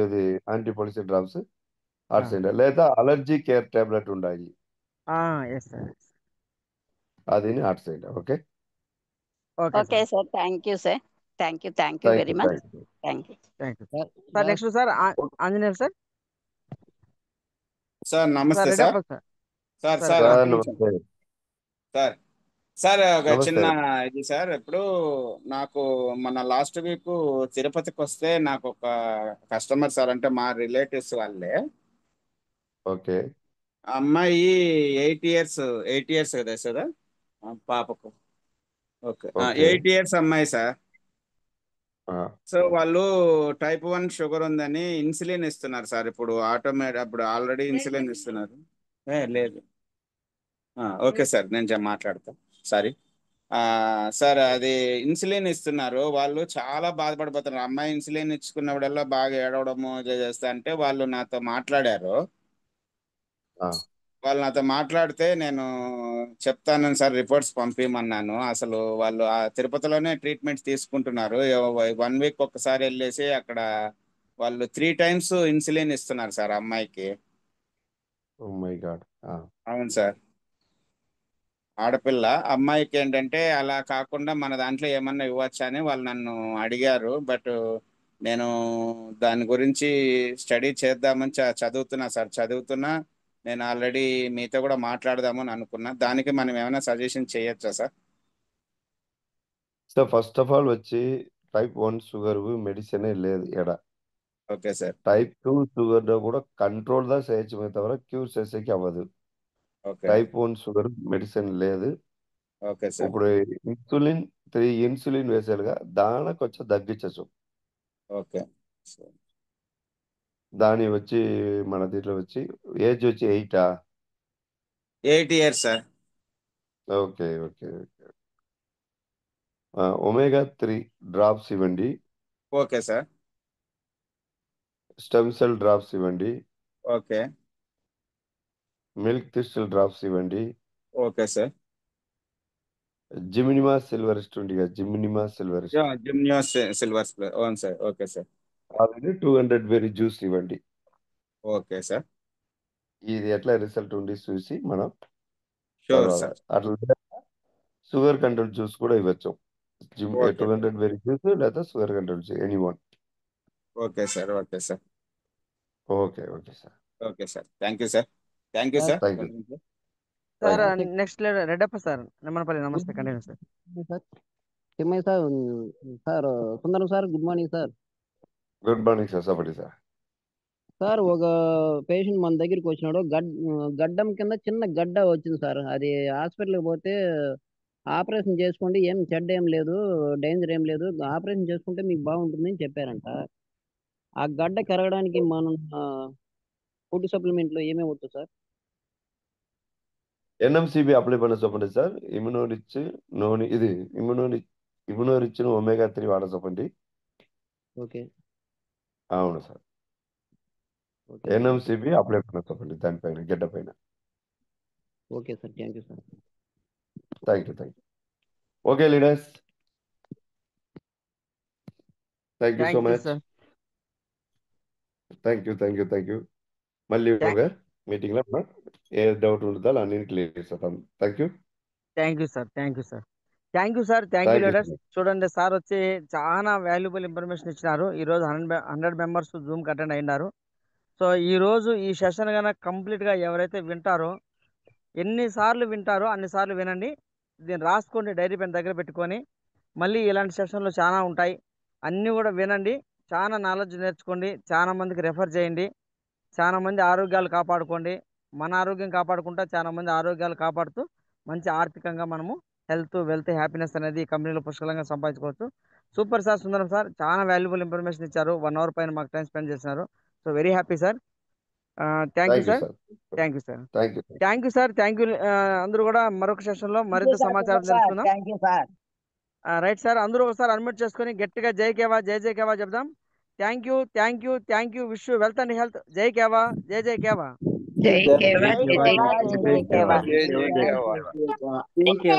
ఇది యాంటీపాలిసి డ్రాప్స్ ఆర్సెండ్ లేదా అలర్జీ కేర్ టాబ్లెట్ ఉండాలి. Yes sir. అది ఆర్సెండ్. Okay okay sir. Thank you sir. Thank you thank very you much. Thank you thank you. Thank you sir. Next sir Anjaneyulu sir. Sir namaste ready sir. అవ్వాలి sir. Sir sir sir sir ఒక్క నిమిషం. నమస్తే. Sir sir ఒక నమస్తే. చిన్న ఇది sir. ఇప్పుడు నాకు మన లాస్ట్ వీక్ తిరుపతికి వస్తే నాకు ఒక కస్టమర్ సార్, అంటే మా రిలేటివ్స్ వాళ్ళే. ఓకే అమ్మాయి 8 years కదా సార్ పాపకు. ఓకే ఓకే 8 years అమ్మాయి సార్. సో వాళ్ళు type 1 షుగర్ ఉందని ఇన్సులిన్ ఇస్తున్నారు సార్. ఇప్పుడు అప్పుడు ఆల్రెడీ ఇన్సులిన్ ఇస్తున్నారు. లేదు ఓకే సార్, నేను మాట్లాడతా. సారీ సార్, అది ఇన్సులిన్ ఇస్తున్నారు. వాళ్ళు చాలా బాధపడిపోతున్నారు. అమ్మాయి ఇన్సులిన్ ఇచ్చుకున్నప్పుడల్లా బాగా ఏడవడము చేస్తా అంటే వాళ్ళు నాతో మాట్లాడారు. వాళ్ళు నాతో మాట్లాడితే నేను చెప్తాను సార్, రిపోర్ట్స్ పంపించమన్నాను. అసలు వాళ్ళు ఆ తిరుపతిలోనే ట్రీట్మెంట్స్ తీసుకుంటున్నారు. 1 week ఒక్కసారి వెళ్ళేసి అక్కడ వాళ్ళు 3 times ఇన్సులిన్ ఇస్తున్నారు సార్ అమ్మాయికి. Oh my god. అవును సార్, ఆడపిల్ల. అమ్మాయికి ఏంటంటే అలా కాకుండా మన దాంట్లో ఏమన్నా ఇవ్వచ్చా అని వాళ్ళు నన్ను అడిగారు. బట్ నేను దాని గురించి స్టడీ చేద్దామని చదువుతున్నా సార్. చదువుతున్నా. నేను ఆల్రెడీ మీతో కూడా మాట్లాడదామని అనుకున్నా. దానికి మనం ఏమైనా సజెషన్ చేయొచ్చా sir? So first of all వచ్చి టైప్ 1 షుగర్ మెడిసినే లేదు ఎడ. Okay sir. టైప్ 2 షుగర్ కూడా కంట్రోల్ దా చేయొచ్చు, వరకు క్యూర్ చేసేకి అవ్వదు. ఓకే టైప్ 1 షుగర్ మెడిసిన్ లేదు. Okay sir. ఇప్పుడు ఇన్సులిన్ 3 ఇన్సులిన్ వేసాడుగా, దానికి వచ్చి తగ్గించచ్చు. ఓకే దాని వచ్చి మన దీంట్లో వచ్చి ఏజ్ వచ్చి 8. 8 years sir. Okay okay okay. Omega 3 drops ఇవ్వండి, okay sir. Stem cell drops ఇవ్వండి, ఓకే మిల్క్ థిస్టిల్ డ్రాప్స్ ఇవ్వండి, ఓకే సార్. జిమినిమా సిల్వరిస్ట్ ఉంది కదా, జిమినిమా సిల్వరిస్ట్ జిమ్నియోస్ సిల్వర్ స్ప్రే. అవును సార్. Okay sir. అది 200 బెర్రీ జ్యూస్ ఇవ్వండి. Okay sir. ఇది ఎట్లా రిజల్ట్ ఉంది చూసి మనం షూర్ తర్వాత సార్. అట్లా షుగర్ కంట్రోల్ జ్యూస్ కూడా ఇవ్వచ్చు. ఓకే 200 బెర్రీ జ్యూస్ లేదా sugar control juice any one. Okay sir. Okay sir. Okay okay sir. Okay sir. Thank you sir. Thank you sir. Thank you sir thank you. Next Reddappa sir, Nimmanapalli. Namaste. Continue sir. Sir Thimmaiah sir. Sir Sundaram sir, good morning sir. Good morning sir. చెప్పండి sir. Sir ఒక patient మన దగ్గరికి వచ్చినాడు. గడ్డం కింద చిన్న గడ్డ వచ్చింది సార్. అది హాస్పిటల్కి పోతే ఆపరేషన్ చేసుకోండి, ఏం చెడ్డ ఏం లేదు, డేంజర్ ఏం లేదు, ఆపరేషన్ చేసుకుంటే మీకు బాగుంటుంది అని చెప్పారంట. ఆ గడ్డ కరగడానికి మనం ఫుడ్ సప్లిమెంట్ లో ఏమేమి వద్దు సార్? ఎన్ఎంసిబి అప్లై பண்ண చెప్పండి సార్. ఇమ్యునోరిచ్ నోని ఇది ఇమ్యునోరిచ్ ఒమేగా 3 వాడ చెప్పండి. ఓకే అవును సార్. ఓకే ఎన్ఎంసిబి అప్లై பண்ண చెప్పండి దానిపైన గడ్డ పైన. Okay sir, thank you sir. Thank you. Okay leaders, thank you so thank you much. Sir. Thank you. మళ్ళీ ఒక మీటింగ్లో ఏ డౌట్ ఉంటుందో అన్ని క్లియర్ చేస్తాం. Thank you sir. Thank you leaders. చూడండి, సార్ వచ్చి చాలా వాల్యుబుల్ ఇన్ఫర్మేషన్ ఇచ్చినారు. ఈరోజు 100 మెంబర్స్ జూమ్కి అటెండ్ అయినారు. సో ఈరోజు ఈ సెషన్ కనుక కంప్లీట్గా ఎవరైతే వింటారో, ఎన్నిసార్లు వింటారో అన్నిసార్లు వినండి. దీన్ని రాసుకోండి, డైరీ పెన్ దగ్గర పెట్టుకొని. మళ్ళీ ఇలాంటి సెషన్లు చాలా ఉంటాయి, అన్నీ కూడా వినండి. చాలా నాలెడ్జ్ నేర్చుకోండి, చాలా మందికి రెఫర్ చేయండి. చాలా మంది ఆరోగ్యాలు కాపాడుకోండి. మన ఆరోగ్యం కాపాడుకుంటా చాలా మంది ఆరోగ్యాలు కాపాడుతూ మంచి ఆర్థికంగా మనము హెల్త్, వెల్త్, హ్యాపీనెస్ అనేది ఈ కంపెనీలో పుష్కలంగా సంపాదించుకోవచ్చు. సూపర్ సార్, సుందరం సార్, చాలా వాల్యుబుల్ ఇన్ఫర్మేషన్ ఇచ్చారు. 1 అవర్ పైన మాకు టైం స్పెండ్ చేసినారు. So very happy sir. Thank you sir. Thank you. అందరూ కూడా మరొక సెషన్లో మరింత సమాచారం తెలుసుకుందాం. రైట్ సార్, అందరూ ఒకసారి అన్మ్యూట్ చేసుకొని గట్టిగా జై కేవా, జై జై కేవా చెప్దాం. Thank you. Wish you wealth and health. జై కేవా, జై జై కేవా. జై కేవా, జై జై కేవా, జై జై కేవా. జై కేవా.